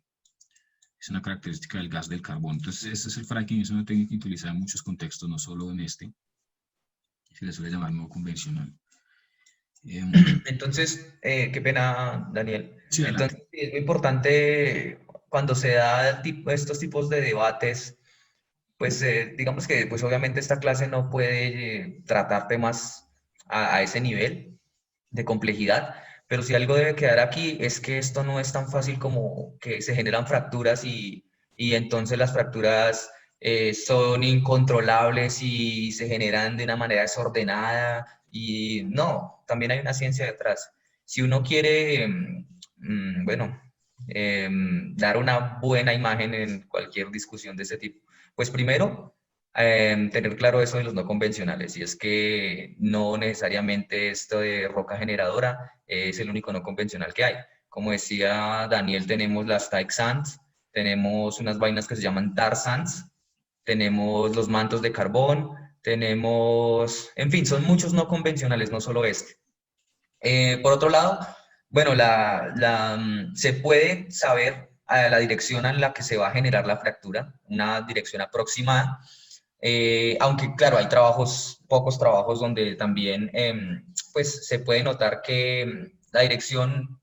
Es una característica del gas del carbón. Entonces, este es el fracking, es una técnica que utiliza en muchos contextos, no solo en este. Se le suele llamar no convencional. Entonces, qué pena, Daniel. Sí, adelante. Entonces, sí, es muy importante cuando se da estos tipos de debates, pues digamos que pues obviamente esta clase no puede tratar temas a ese nivel de complejidad, pero si algo debe quedar aquí es que esto no es tan fácil como que se generan fracturas y entonces las fracturas son incontrolables y se generan de una manera desordenada y no, también hay una ciencia detrás. Si uno quiere, bueno, dar una buena imagen en cualquier discusión de este tipo, pues primero tener claro eso de los no convencionales, y es que no necesariamente esto de roca generadora es el único no convencional que hay. Como decía Daniel, tenemos las Type Sands, tenemos unas vainas que se llaman Tar Sands, tenemos los mantos de carbón, tenemos, en fin, son muchos no convencionales, no solo este. Por otro lado, bueno, se puede saber a la dirección en la que se va a generar la fractura, una dirección aproximada, aunque claro, hay trabajos, pocos trabajos donde también pues se puede notar que la dirección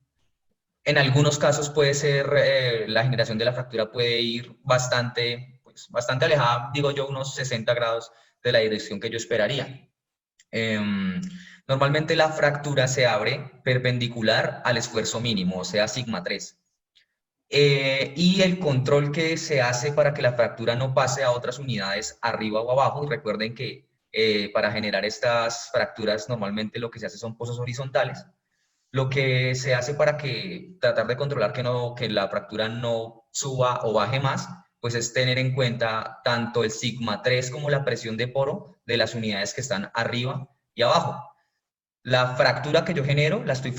en algunos casos puede ser, la generación de la fractura puede ir bastante, pues, bastante alejada, digo yo, unos 60 grados de la dirección que yo esperaría. Normalmente la fractura se abre perpendicular al esfuerzo mínimo, o sea, sigma 3. Y el control que se hace para que la fractura no pase a otras unidades arriba o abajo, y recuerden que para generar estas fracturas normalmente lo que se hace son pozos horizontales. Lo que se hace para tratar de controlar que la fractura no suba o baje más, pues es tener en cuenta tanto el sigma 3 como la presión de poro de las unidades que están arriba y abajo. La fractura que yo genero, la estoy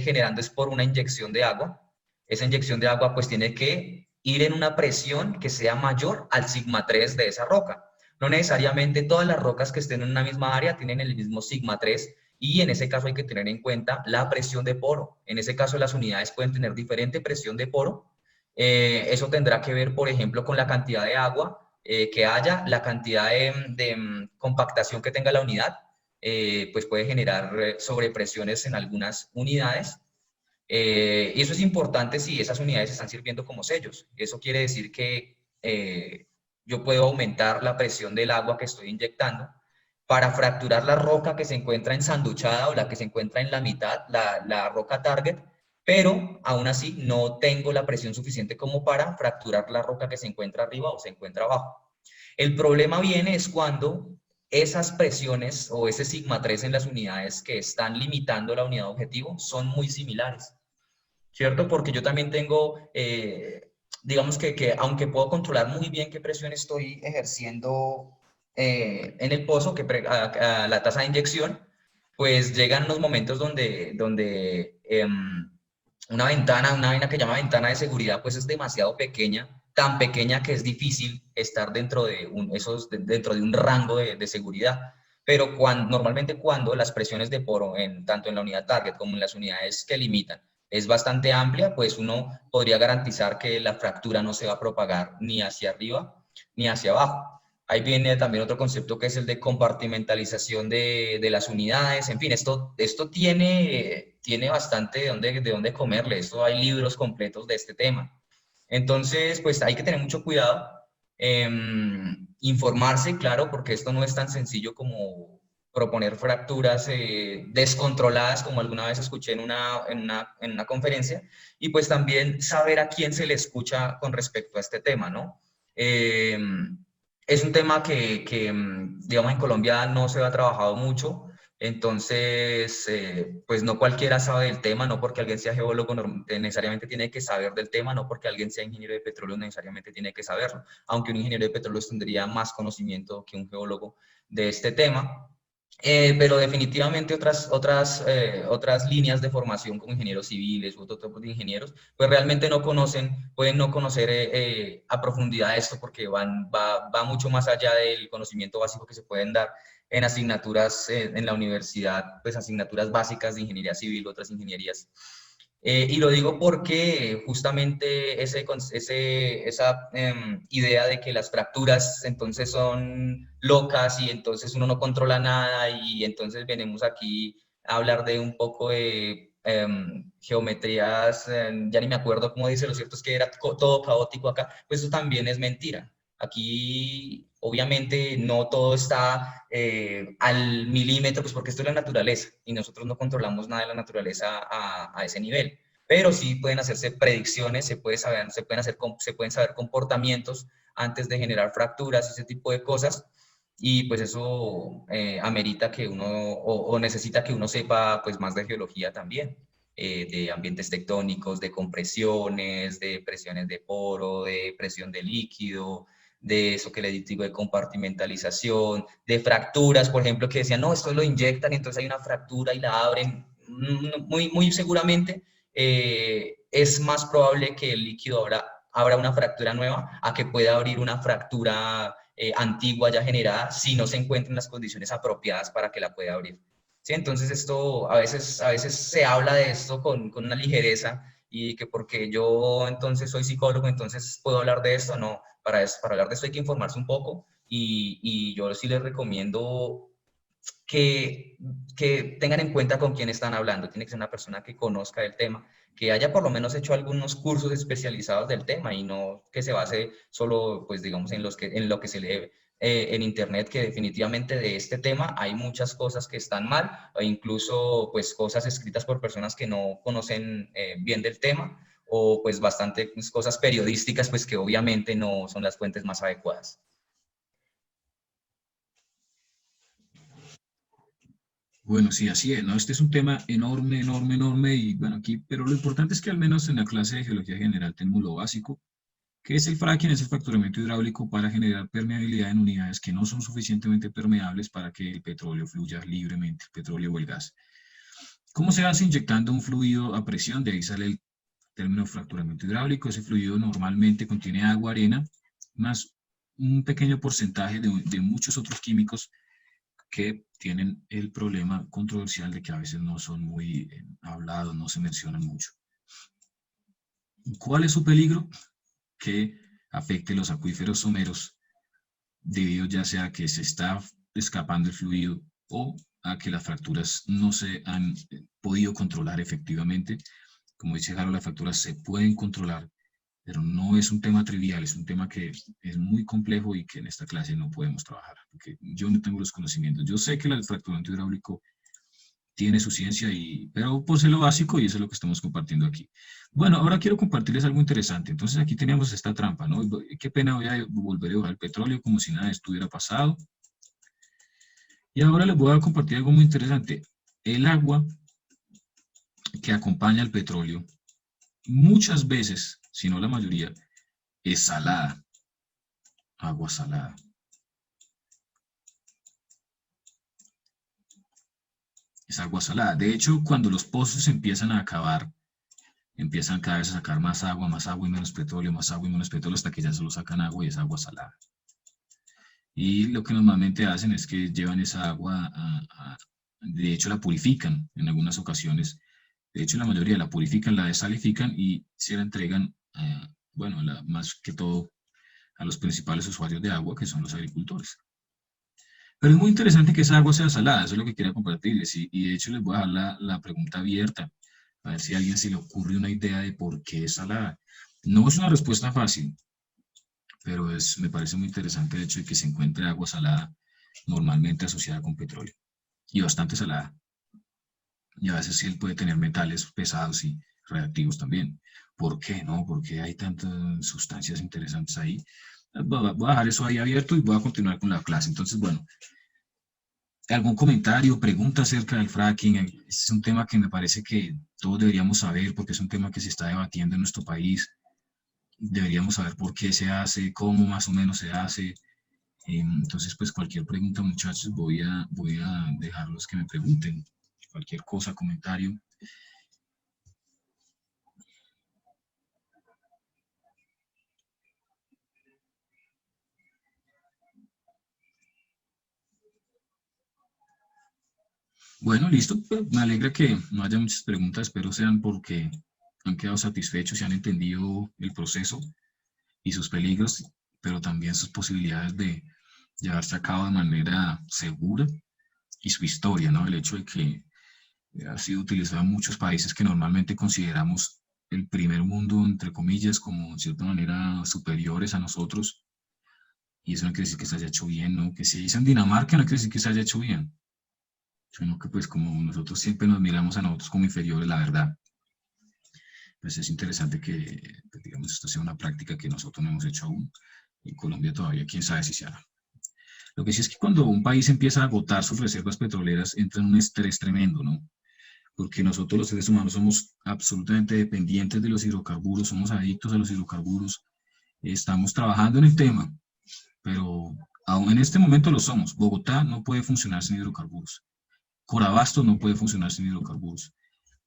generando es por una inyección de agua. Esa inyección de agua pues tiene que ir en una presión que sea mayor al sigma 3 de esa roca. No necesariamente todas las rocas que estén en una misma área tienen el mismo sigma 3 y en ese caso hay que tener en cuenta la presión de poro. En ese caso las unidades pueden tener diferente presión de poro. Eso tendrá que ver, por ejemplo, con la cantidad de agua que haya, la cantidad de compactación que tenga la unidad, pues puede generar sobrepresiones en algunas unidades. Y eso es importante si esas unidades están sirviendo como sellos. Eso quiere decir que yo puedo aumentar la presión del agua que estoy inyectando para fracturar la roca que se encuentra ensanduchada o la que se encuentra en la mitad, la roca target, pero aún así no tengo la presión suficiente como para fracturar la roca que se encuentra arriba o se encuentra abajo. El problema viene es cuando esas presiones o ese sigma 3 en las unidades que están limitando la unidad objetivo son muy similares, ¿cierto? Porque yo también tengo, digamos que aunque puedo controlar muy bien qué presión estoy ejerciendo en el pozo, a la tasa de inyección, pues llegan los momentos donde una vaina que llama ventana de seguridad, pues es demasiado pequeña, tan pequeña que es difícil estar dentro de dentro de un rango de seguridad. Pero normalmente cuando las presiones de poro, tanto en la unidad target como en las unidades que limitan, es bastante amplia, pues uno podría garantizar que la fractura no se va a propagar ni hacia arriba ni hacia abajo. Ahí viene también otro concepto que es el de compartimentalización de las unidades. En fin, esto tiene bastante de dónde comerle. Esto hay libros completos de este tema. Entonces, pues hay que tener mucho cuidado. Informarse, claro, porque esto no es tan sencillo como proponer fracturas descontroladas, como alguna vez escuché en una conferencia, y pues también saber a quién se le escucha con respecto a este tema, ¿no? Es un tema que, digamos, en Colombia no se ha trabajado mucho. Entonces, pues no cualquiera sabe del tema, no porque alguien sea geólogo necesariamente tiene que saber del tema, no porque alguien sea ingeniero de petróleo necesariamente tiene que saberlo, aunque un ingeniero de petróleo tendría más conocimiento que un geólogo de este tema. Pero definitivamente otras líneas de formación como ingenieros civiles u otro tipo de ingenieros, pues realmente no conocen, pueden no conocer a profundidad esto porque va mucho más allá del conocimiento básico que se pueden dar en asignaturas en la universidad, pues asignaturas básicas de ingeniería civil, otras ingenierías. Y lo digo porque justamente esa idea de que las fracturas entonces son locas y entonces uno no controla nada y entonces venimos aquí a hablar de un poco de geometrías, ya ni me acuerdo cómo dice, lo cierto es que era todo caótico acá, pues eso también es mentira. Aquí, obviamente, no todo está al milímetro, pues porque esto es la naturaleza y nosotros no controlamos nada de la naturaleza a ese nivel. Pero sí pueden hacerse predicciones, se pueden saber comportamientos antes de generar fracturas, ese tipo de cosas. Y pues eso amerita que uno, o necesita que uno sepa pues más de geología también. De ambientes tectónicos, de compresiones, de presiones de poro, de presión de líquido, de eso que le digo de compartimentalización, de fracturas, por ejemplo, que decían, no, esto lo inyectan y entonces hay una fractura y la abren. Muy seguramente es más probable que el líquido abra una fractura nueva a que pueda abrir una fractura antigua ya generada si no se encuentran las condiciones apropiadas para que la pueda abrir. ¿Sí? Entonces esto, a veces se habla de esto con una ligereza y que porque yo entonces soy psicólogo, entonces puedo hablar de esto. No, para hablar de esto hay que informarse un poco y yo sí les recomiendo que, que tengan en cuenta con quién están hablando. Tiene que ser una persona que conozca el tema, que haya por lo menos hecho algunos cursos especializados del tema y no que se base solo, pues digamos, en lo que se lee en internet, que definitivamente de este tema hay muchas cosas que están mal o incluso pues cosas escritas por personas que no conocen bien del tema o pues bastante pues, cosas periodísticas pues que obviamente no son las fuentes más adecuadas. Bueno, sí, así es, ¿no? Este es un tema enorme, enorme, enorme, y bueno, aquí, pero lo importante es que al menos en la clase de Geología General tenemos lo básico, que es el fracking, es el fracturamiento hidráulico para generar permeabilidad en unidades que no son suficientemente permeables para que el petróleo fluya libremente, el petróleo o el gas. ¿Cómo se hace? Inyectando un fluido a presión, de ahí sale el término fracturamiento hidráulico. Ese fluido normalmente contiene agua, arena, más un pequeño porcentaje de muchos otros químicos que tienen el problema controversial de que a veces no son muy hablados, no se mencionan mucho. ¿Cuál es su peligro? Que afecte los acuíferos someros, debido ya sea a que se está escapando el fluido o a que las fracturas no se han podido controlar efectivamente. Como dice Jaro, las fracturas se pueden controlar, pero no es un tema trivial, es un tema que es muy complejo y que en esta clase no podemos trabajar, porque yo no tengo los conocimientos. Yo sé que el fracturamiento hidráulico tiene su ciencia, pero por ser lo básico, y eso es lo que estamos compartiendo aquí. Bueno, ahora quiero compartirles algo interesante. Entonces aquí teníamos esta trampa, ¿no? Qué pena, voy a volver a bajar el petróleo como si nada estuviera pasado. Y ahora les voy a compartir algo muy interesante. El agua que acompaña al petróleo, muchas veces, si no la mayoría, es salada, agua salada. Es agua salada. De hecho, cuando los pozos empiezan a acabar, empiezan cada vez a sacar más agua y menos petróleo, más agua y menos petróleo, hasta que ya solo sacan agua y es agua salada. Y lo que normalmente hacen es que llevan esa agua, de hecho la purifican en algunas ocasiones, de hecho la mayoría la purifican, la desalifican y se la entregan, bueno, más que todo a los principales usuarios de agua, que son los agricultores. Pero es muy interesante que esa agua sea salada, eso es lo que quería compartirles, y de hecho les voy a dejar la pregunta abierta, a ver si a alguien se le ocurre una idea de por qué es salada. No es una respuesta fácil, pero me parece muy interesante el hecho de que se encuentre agua salada normalmente asociada con petróleo, y bastante salada. Y a veces sí él puede tener metales pesados y reactivos también. ¿Por qué no? Porque hay tantas sustancias interesantes ahí. Voy a dejar eso ahí abierto y voy a continuar con la clase. Entonces, bueno, ¿Algún comentario, pregunta acerca del fracking? Este es un tema que me parece que todos deberíamos saber porque es un tema que se está debatiendo en nuestro país. Deberíamos saber por qué se hace, cómo más o menos se hace. Entonces, pues cualquier pregunta, muchachos, voy a dejarlos que me pregunten. Cualquier cosa, comentario. Bueno, listo. Pues, me alegra que no haya muchas preguntas, espero sean porque han quedado satisfechos y han entendido el proceso y sus peligros, pero también sus posibilidades de llevarse a cabo de manera segura y su historia, ¿no? El hecho de que ha sido utilizado en muchos países que normalmente consideramos el primer mundo, entre comillas, como en cierta manera superiores a nosotros, y eso no quiere decir que se haya hecho bien, ¿no? Que si hizo en Dinamarca no quiere decir que se haya hecho bien, sino que pues como nosotros siempre nos miramos a nosotros como inferiores, la verdad, pues es interesante que, pues, digamos, esto sea una práctica que nosotros no hemos hecho aún, en Colombia todavía, quién sabe si se hará. Lo que sí es que cuando un país empieza a agotar sus reservas petroleras, entra en un estrés tremendo, ¿no? Porque nosotros los seres humanos somos absolutamente dependientes de los hidrocarburos, somos adictos a los hidrocarburos, estamos trabajando en el tema, pero aún en este momento lo somos. Bogotá no puede funcionar sin hidrocarburos. Corabastos no puede funcionar sin hidrocarburos.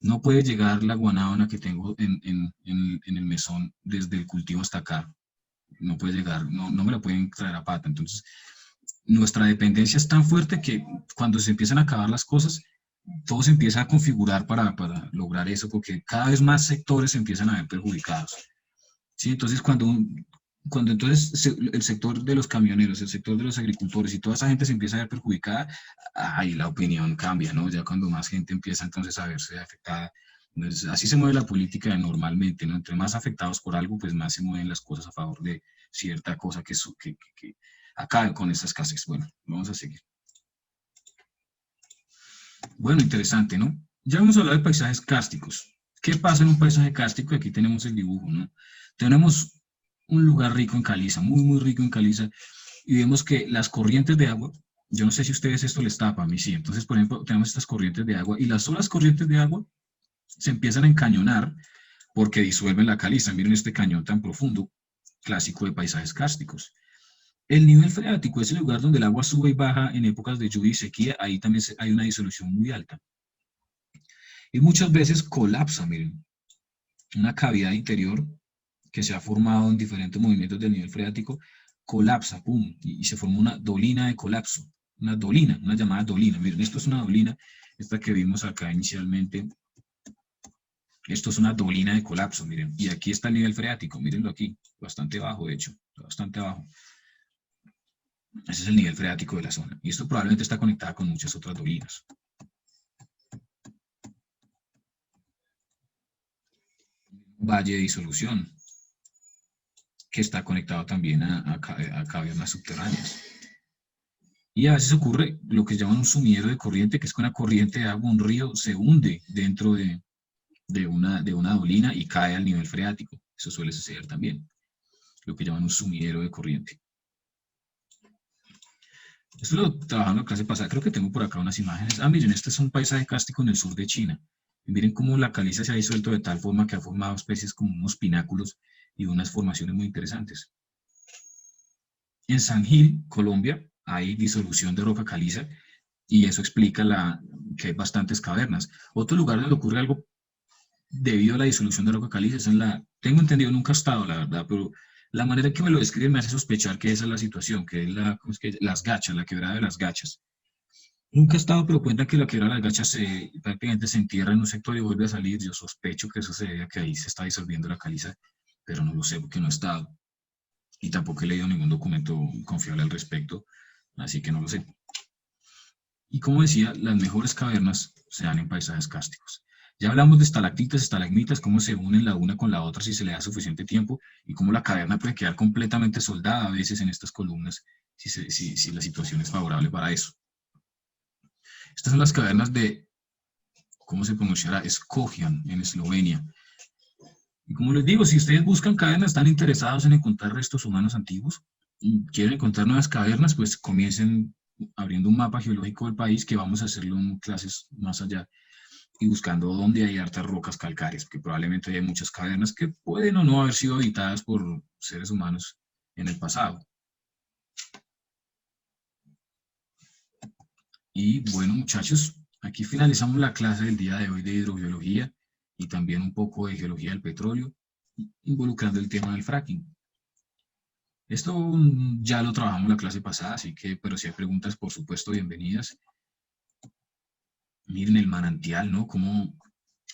No puede llegar la guanábana que tengo en el mesón desde el cultivo hasta acá. No puede llegar, no me la pueden traer a pata. Entonces, nuestra dependencia es tan fuerte que cuando se empiezan a acabar las cosas, todo se empieza a configurar para lograr eso, porque cada vez más sectores se empiezan a ver perjudicados. ¿Sí? Entonces, cuando entonces el sector de los camioneros, el sector de los agricultores y toda esa gente se empieza a ver perjudicada, ahí la opinión cambia, ¿no? Ya cuando más gente empieza entonces a verse afectada. Entonces, así se mueve la política normalmente, ¿no? Entre más afectados por algo, pues más se mueven las cosas a favor de cierta cosa que acabe con esta escasez. Bueno, vamos a seguir. Bueno, interesante, ¿no? Ya hemos hablado de paisajes kársticos. ¿Qué pasa en un paisaje kárstico? Aquí tenemos el dibujo, ¿no? Tenemos un lugar rico en caliza, muy, muy rico en caliza, y vemos que las corrientes de agua, yo no sé si a ustedes esto les tapa, a mí sí. Entonces, por ejemplo, tenemos estas corrientes de agua, y las solas corrientes de agua se empiezan a encañonar porque disuelven la caliza. Miren este cañón tan profundo, clásico de paisajes kársticos. El nivel freático es el lugar donde el agua sube y baja en épocas de lluvia y sequía, ahí también hay una disolución muy alta. Y muchas veces colapsa, miren, una cavidad interior que se ha formado en diferentes movimientos del nivel freático, colapsa, pum, y se forma una dolina de colapso, una llamada dolina. Miren, esto es una dolina, esta que vimos acá inicialmente, esto es una dolina de colapso, miren, y aquí está el nivel freático, mírenlo aquí, bastante bajo de hecho, bastante bajo. Ese es el nivel freático de la zona, y esto probablemente está conectado con muchas otras dolinas. Valle de disolución, que está conectado también a cavernas subterráneas. Y a veces ocurre lo que llaman un sumidero de corriente, que es que una corriente de agua, un río, se hunde dentro de una dolina y cae al nivel freático. Eso suele suceder también, lo que llaman un sumidero de corriente. Esto lo trabajamos en la clase pasada, creo que tengo por acá unas imágenes. Ah, miren, este es un paisaje kárstico en el sur de China. Y miren cómo la caliza se ha disuelto de tal forma que ha formado especies como unos pináculos y unas formaciones muy interesantes. En San Gil, Colombia, hay disolución de roca caliza y eso explica que hay bastantes cavernas. Otro lugar donde ocurre algo debido a la disolución de roca caliza es tengo entendido, nunca he estado, la verdad, pero la manera en que me lo describen me hace sospechar que esa es la situación, que es las gachas, la quebrada de las gachas. Nunca he estado, pero cuentan que la quebrada de las gachas prácticamente se entierra en un sector y vuelve a salir. Yo sospecho que eso se debe a que ahí se está disolviendo la caliza, pero no lo sé porque no he estado. Y tampoco he leído ningún documento confiable al respecto, así que no lo sé. Y como decía, las mejores cavernas se dan en paisajes kársticos. Ya hablamos de estalactitas, estalagmitas, cómo se unen la una con la otra si se le da suficiente tiempo, y cómo la caverna puede quedar completamente soldada a veces en estas columnas, si la situación es favorable para eso. Estas son las cavernas de, ¿cómo se pronunciará? Skopjan, en Eslovenia. Y como les digo, si ustedes buscan cavernas, están interesados en encontrar restos humanos antiguos, y quieren encontrar nuevas cavernas, pues comiencen abriendo un mapa geológico del país, que vamos a hacerlo en clases más allá, y buscando dónde hay hartas rocas calcáreas, porque probablemente hay muchas cavernas que pueden o no haber sido habitadas por seres humanos en el pasado. Y bueno, muchachos, aquí finalizamos la clase del día de hoy de hidrogeología y también un poco de geología del petróleo, involucrando el tema del fracking. Esto ya lo trabajamos la clase pasada, así que, pero si hay preguntas, por supuesto, bienvenidas. Miren el manantial, ¿no? Como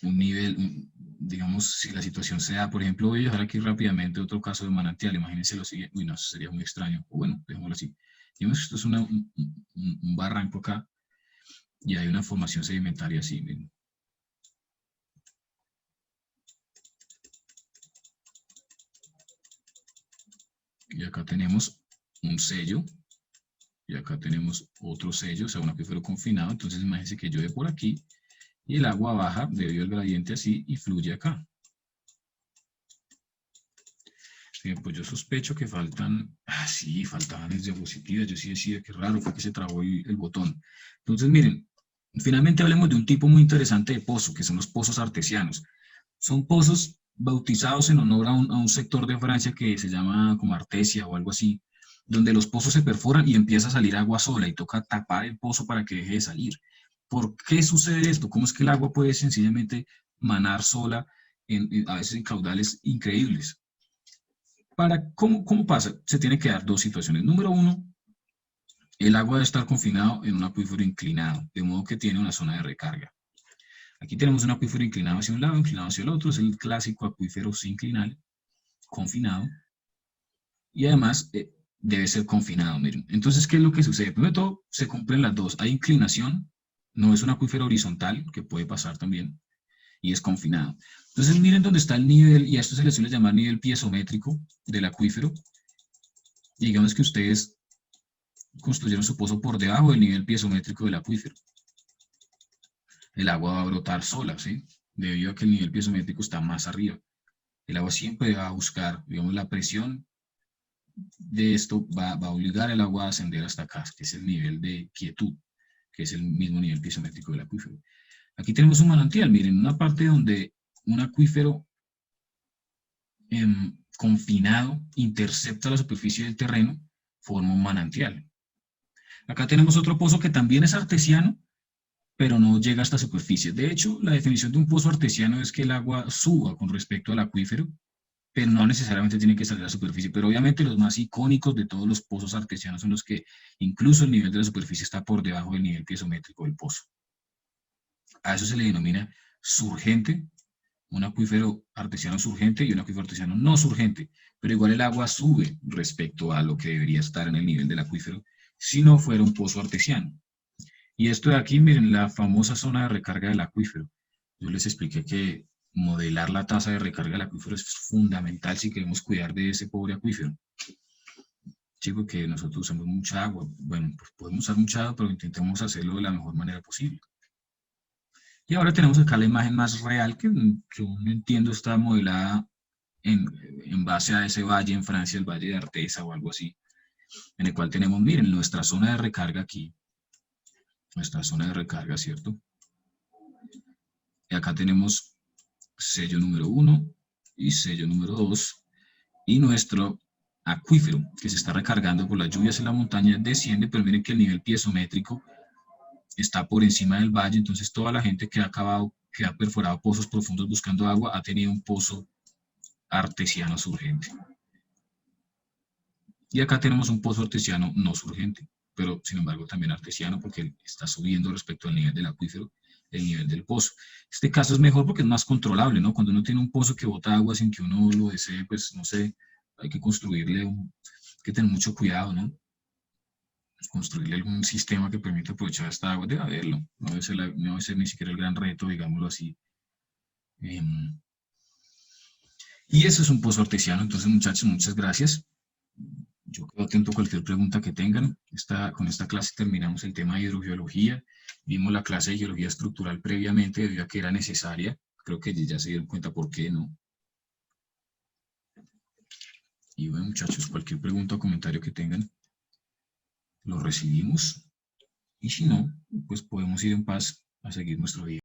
un nivel, digamos, si la situación se da, por ejemplo, voy a dejar aquí rápidamente otro caso de manantial, imagínense lo siguiente, uy, no, eso sería muy extraño, o bueno, dejémoslo así. Digamos que esto es un barranco acá, y hay una formación sedimentaria así, miren. Y acá tenemos un sello, y acá tenemos otro sello, o sea, un acuífero confinado, entonces imagínense que llueve por aquí, y el agua baja debido al gradiente así, y fluye acá. Pues yo sospecho que faltan, sí, faltaban las diapositivas, yo sí decía que raro, fue que se trabó el botón. Entonces, miren, finalmente hablemos de un tipo muy interesante de pozo, que son los pozos artesianos. Son pozos bautizados en honor a un sector de Francia que se llama como Artesia o algo así, donde los pozos se perforan y empieza a salir agua sola y toca tapar el pozo para que deje de salir. ¿Por qué sucede esto? ¿Cómo es que el agua puede sencillamente manar sola, a veces en caudales increíbles? ¿Cómo pasa? Se tiene que dar dos situaciones. Número uno, el agua debe estar confinado en un acuífero inclinado, de modo que tiene una zona de recarga. Aquí tenemos un acuífero inclinado hacia un lado, inclinado hacia el otro, es el clásico acuífero sinclinal, confinado, y además debe ser confinado, miren. Entonces, ¿qué es lo que sucede? Primero de todo, se cumplen las dos. Hay inclinación, no es un acuífero horizontal, que puede pasar también, y es confinado. Entonces, miren dónde está el nivel, y a esto se le suele llamar nivel piezométrico del acuífero. Y digamos que ustedes construyeron su pozo por debajo del nivel piezométrico del acuífero. El agua va a brotar sola, ¿sí? Debido a que el nivel piezométrico está más arriba. El agua siempre va a buscar, digamos, la presión de esto va a obligar el agua a ascender hasta acá, que es el nivel de quietud, que es el mismo nivel piezométrico del acuífero. Aquí tenemos un manantial, miren, una parte donde un acuífero confinado intercepta la superficie del terreno, forma un manantial. Acá tenemos otro pozo que también es artesiano, pero no llega hasta superficie. De hecho, la definición de un pozo artesiano es que el agua suba con respecto al acuífero, pero no necesariamente tiene que salir a la superficie. Pero obviamente los más icónicos de todos los pozos artesianos son los que incluso el nivel de la superficie está por debajo del nivel piezométrico del pozo. A eso se le denomina surgente, un acuífero artesiano surgente y un acuífero artesiano no surgente, pero igual el agua sube respecto a lo que debería estar en el nivel del acuífero si no fuera un pozo artesiano. Y esto de aquí, miren, la famosa zona de recarga del acuífero. Yo les expliqué que modelar la tasa de recarga del acuífero es fundamental si queremos cuidar de ese pobre acuífero. Sí, porque nosotros usamos mucha agua. Bueno, pues podemos usar mucha agua, pero intentemos hacerlo de la mejor manera posible. Y ahora tenemos acá la imagen más real que yo entiendo está modelada en base a ese valle en Francia, el Valle de Artesa o algo así, en el cual tenemos, miren, nuestra zona de recarga aquí, nuestra zona de recarga, ¿cierto? Y acá tenemos sello número 1 y sello número 2, y nuestro acuífero, que se está recargando por las lluvias en la montaña, desciende, pero miren que el nivel piezométrico está por encima del valle, entonces toda la gente que ha perforado pozos profundos buscando agua ha tenido un pozo artesiano surgente. Y acá tenemos un pozo artesiano no surgente, pero sin embargo también artesiano porque está subiendo respecto al nivel del acuífero, el nivel del pozo. Este caso es mejor porque es más controlable, ¿no? Cuando uno tiene un pozo que bota agua sin que uno lo desee, pues no sé, hay que construirle, hay que tener mucho cuidado, ¿no? Construirle algún sistema que permita aprovechar esta agua, debe haberlo, no debe ser ni siquiera el gran reto, digámoslo así. Y eso es un pozo artesiano, entonces muchachos, muchas gracias. Yo quedo atento a cualquier pregunta que tengan. Con esta clase terminamos el tema de hidrogeología. Vimos la clase de geología estructural previamente debido a que era necesaria. Creo que ya se dieron cuenta por qué, ¿no? Y bueno, muchachos, cualquier pregunta o comentario que tengan, lo recibimos. y si no, pues podemos ir en paz a seguir nuestro día.